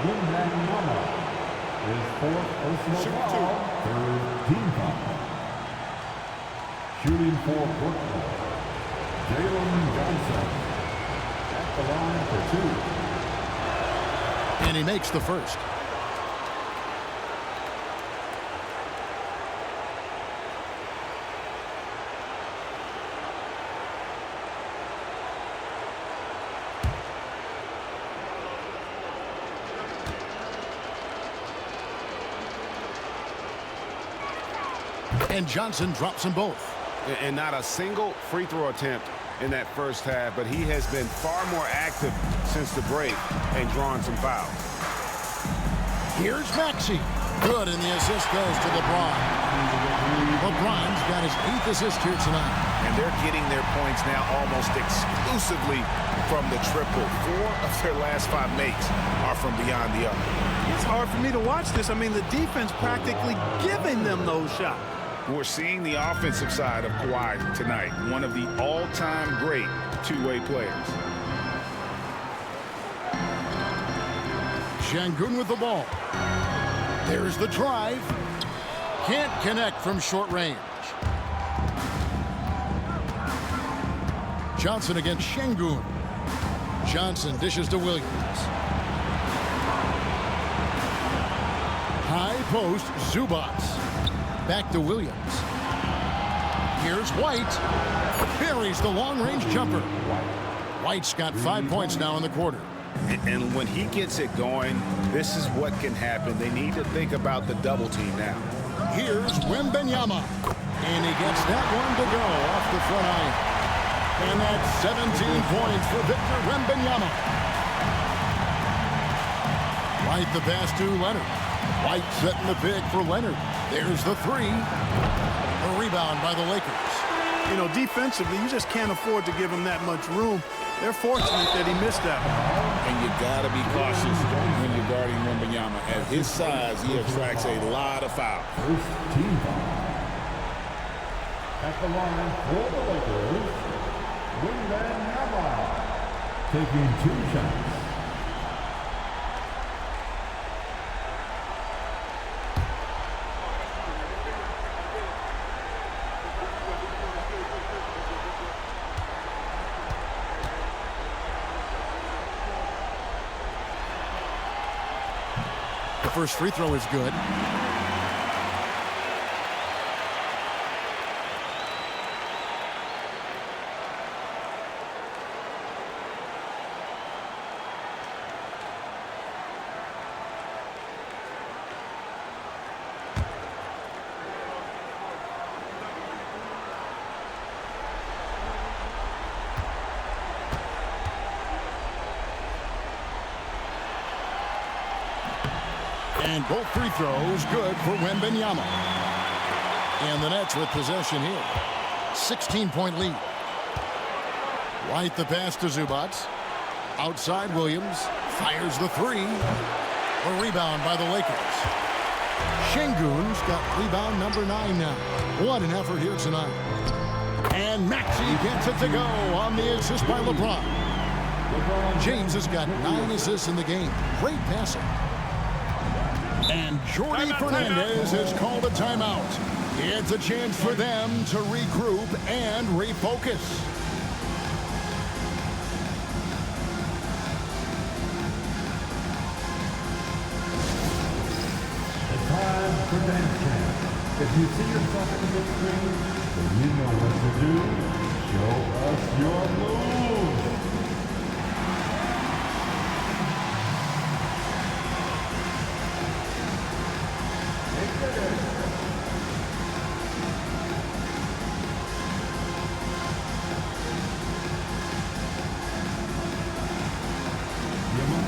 Wembanyama. His fourth personal foul. Third team foul. Shooting for Brooklyn, Jalen Johnson. At the line for 2. And he makes the first. And Johnson drops them both. And not a single free throw attempt in that first half, but he has been far more active since the break and drawn some fouls. Here's Maxey. Good, and the assist goes to LeBron. LeBron's got his 8th assist here tonight. And they're getting their points now almost exclusively from the triple. 4 of their last 5 makes are from beyond the arc. It's hard for me to watch this. I mean, the defense practically giving them those shots. We're seeing the offensive side of Kawhi tonight, one of the all-time great two-way players. Şengün with the ball. There's the drive. Can't connect from short range. Johnson against Şengün. Johnson dishes to Williams. High post, Zubac. Back to Williams. Here's White. Buries the long-range jumper. White's got 5 points now in the quarter. And when he gets it going, this is what can happen. They need to think about the double team now. Here's Wembanyama. And he gets that one to go off the front iron. And that's 17 points for Victor Wembanyama. White the pass to Leonard. White setting the pick for Leonard. There's the 3. A rebound by the Lakers. You know, defensively, you just can't afford to give him that much room. They're fortunate that he missed that one. And you got to be cautious when you're guarding Wembanyama. At his size, he attracts a lot of fouls. First team foul. At the line for the Lakers, Wembanyama taking 2 shots. The first free throw is good. And both free throws good for Wembanyama. And the Nets with possession here. 16-point lead. White the pass to Zubac. Outside Williams. Fires the 3. A rebound by the Lakers. Şengün's got rebound number 9 now. What an effort here tonight. And Maxey gets it to go on the assist by LeBron. James has got 9 assists in the game. Great passing. And Jordi Fernandez has called a timeout. It's a chance for them to regroup and refocus. It's time for dance camp. If you see yourself in the big screen, then you know what to do. Show us your moves.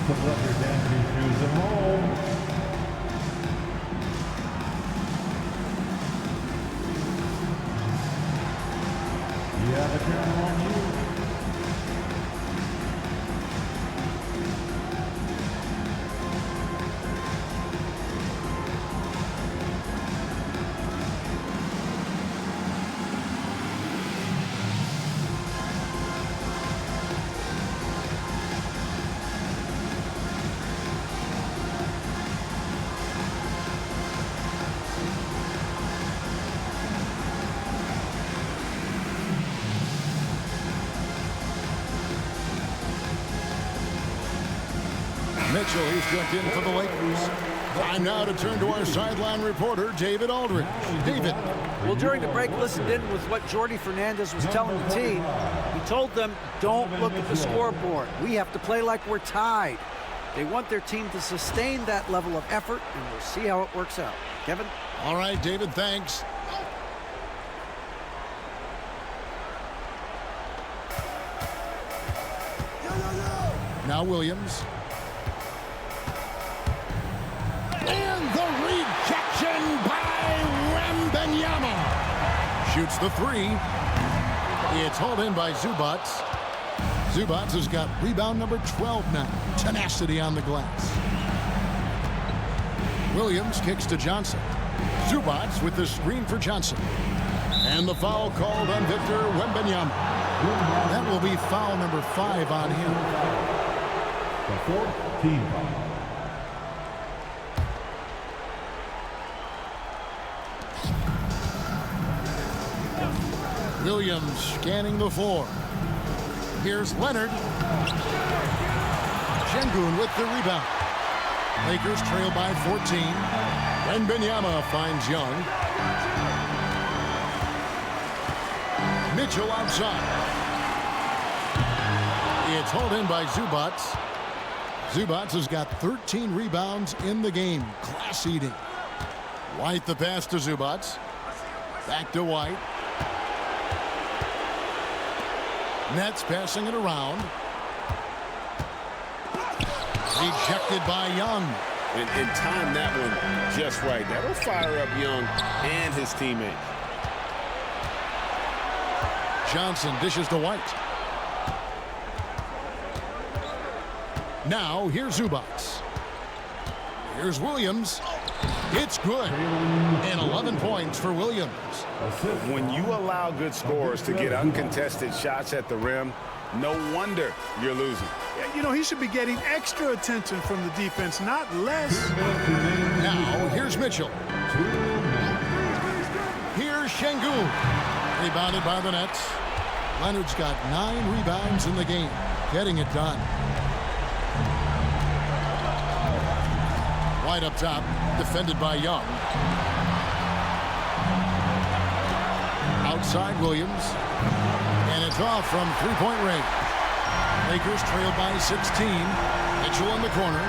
Put up your dancing shoes and roll. You have a camera on you. Mitchell, he's checked in for the Lakers. Time now to turn to our sideline reporter, David Aldridge. David. Well, during the break, listened in with what Jordi Fernandez was telling the team. He told them, don't look at the scoreboard. We have to play like we're tied. They want their team to sustain that level of effort, and we'll see how it works out. Kevin? All right, David, thanks. Now Williams. And the rejection by Wembanyama. Shoots the three. It's hauled in by Zubac. Zubac has got rebound number 12 now. Tenacity on the glass. Williams kicks to Johnson. Zubac with the screen for Johnson. And the foul called on Victor Wembanyama. That will be foul number 5 on him. The fourth team foul. Williams scanning the floor. Here's Leonard. Şengün with the rebound. Lakers trail by 14. Wembanyama finds Young. Mitchell outside. It's hauled in by Zubac. Zubac has got 13 rebounds in the game. Class eating. White the pass to Zubac. Back to White. Nets passing it around. Rejected by Young. And time that one just right. That'll fire up Young and his teammate. Johnson dishes to White. Now here's Zubac. Here's Williams. It's good. And 11 points for Williams. When you allow good scorers to get uncontested shots at the rim, no wonder you're losing. Yeah, you know, he should be getting extra attention from the defense, not less. Now here's Mitchell. Here's Şengün. Rebounded by the Nets. Leonard's got 9 rebounds in the game. Getting it done. White up top, defended by Young. Outside Williams. And it's off from three-point range. Lakers trail by 16. Mitchell in the corner.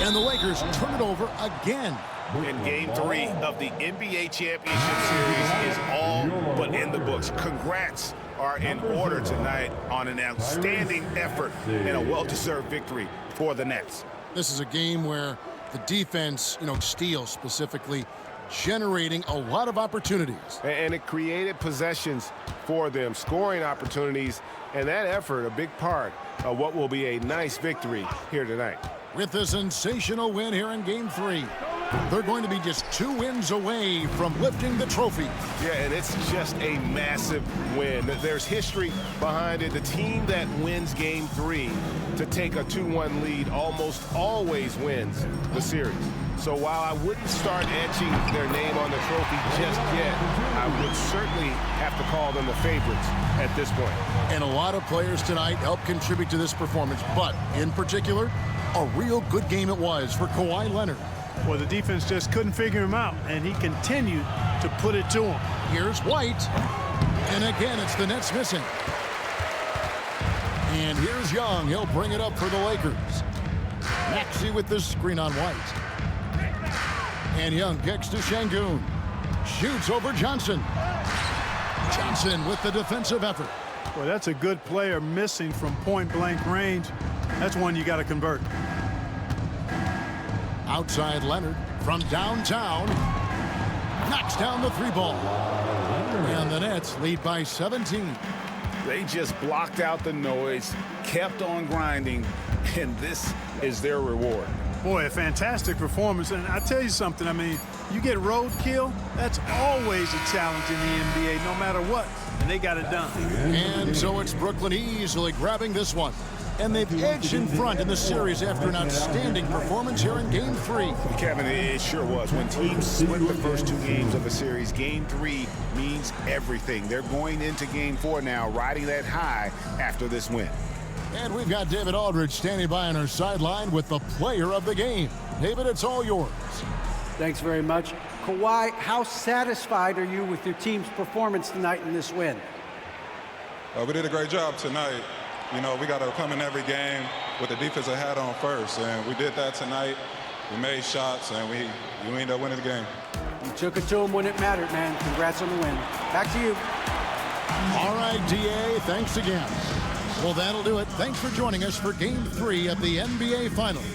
And the Lakers turn it over again. And Game 3 of the NBA Championship Series is all but in the books. Congrats are in order tonight on an outstanding effort and a well-deserved victory for the Nets. This is a game where the defense, steals specifically, generating a lot of opportunities. And it created possessions for them, scoring opportunities, and that effort, a big part of what will be a nice victory here tonight. With a sensational win here in Game 3, they're going to be just 2 wins away from lifting the trophy. Yeah, and it's just a massive win. There's history behind it. The team that wins Game 3 to take a 2-1 lead almost always wins the series. So while I wouldn't start etching their name on the trophy just yet, I would certainly have to call them the favorites at this point. And a lot of players tonight helped contribute to this performance, but in particular, a real good game it was for Kawhi Leonard. Well, the defense just couldn't figure him out, and he continued to put it to him. Here's White. And again, it's the Nets missing. And here's Young. He'll bring it up for the Lakers. Maxey with the screen on White. And Young kicks to Şengün. Shoots over Johnson. Johnson with the defensive effort. Well, that's a good player missing from point-blank range. That's one you got to convert. Outside Leonard from downtown. Knocks down the 3-ball. And the Nets lead by 17. They just blocked out the noise, kept on grinding, and this is their reward. Boy, a fantastic performance. And I tell you something, I mean, you get roadkill, that's always a challenge in the NBA, no matter what. And they got it done. And so it's Brooklyn easily grabbing this one. And they've edged in front in the series after an outstanding performance here in Game 3. Kevin, it sure was. When teams split the first 2 games of a series, Game 3 means everything. They're going into Game 4 now, riding that high after this win. And we've got David Aldridge standing by on our sideline with the player of the game. David, it's all yours. Thanks very much. Kawhi, how satisfied are you with your team's performance tonight in this win? We did a great job tonight. We got to come in every game with the defensive hat on first, and we did that tonight. We made shots, and we ended up winning the game. You took it to them when it mattered, man. Congrats on the win. Back to you. All right, DA, thanks again. Well, that'll do it. Thanks for joining us for Game 3 of the NBA Finals.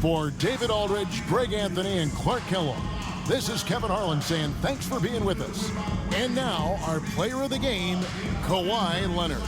For David Aldridge, Greg Anthony, and Clark Kellogg, this is Kevin Harlan saying thanks for being with us. And now, our player of the game, Kawhi Leonard.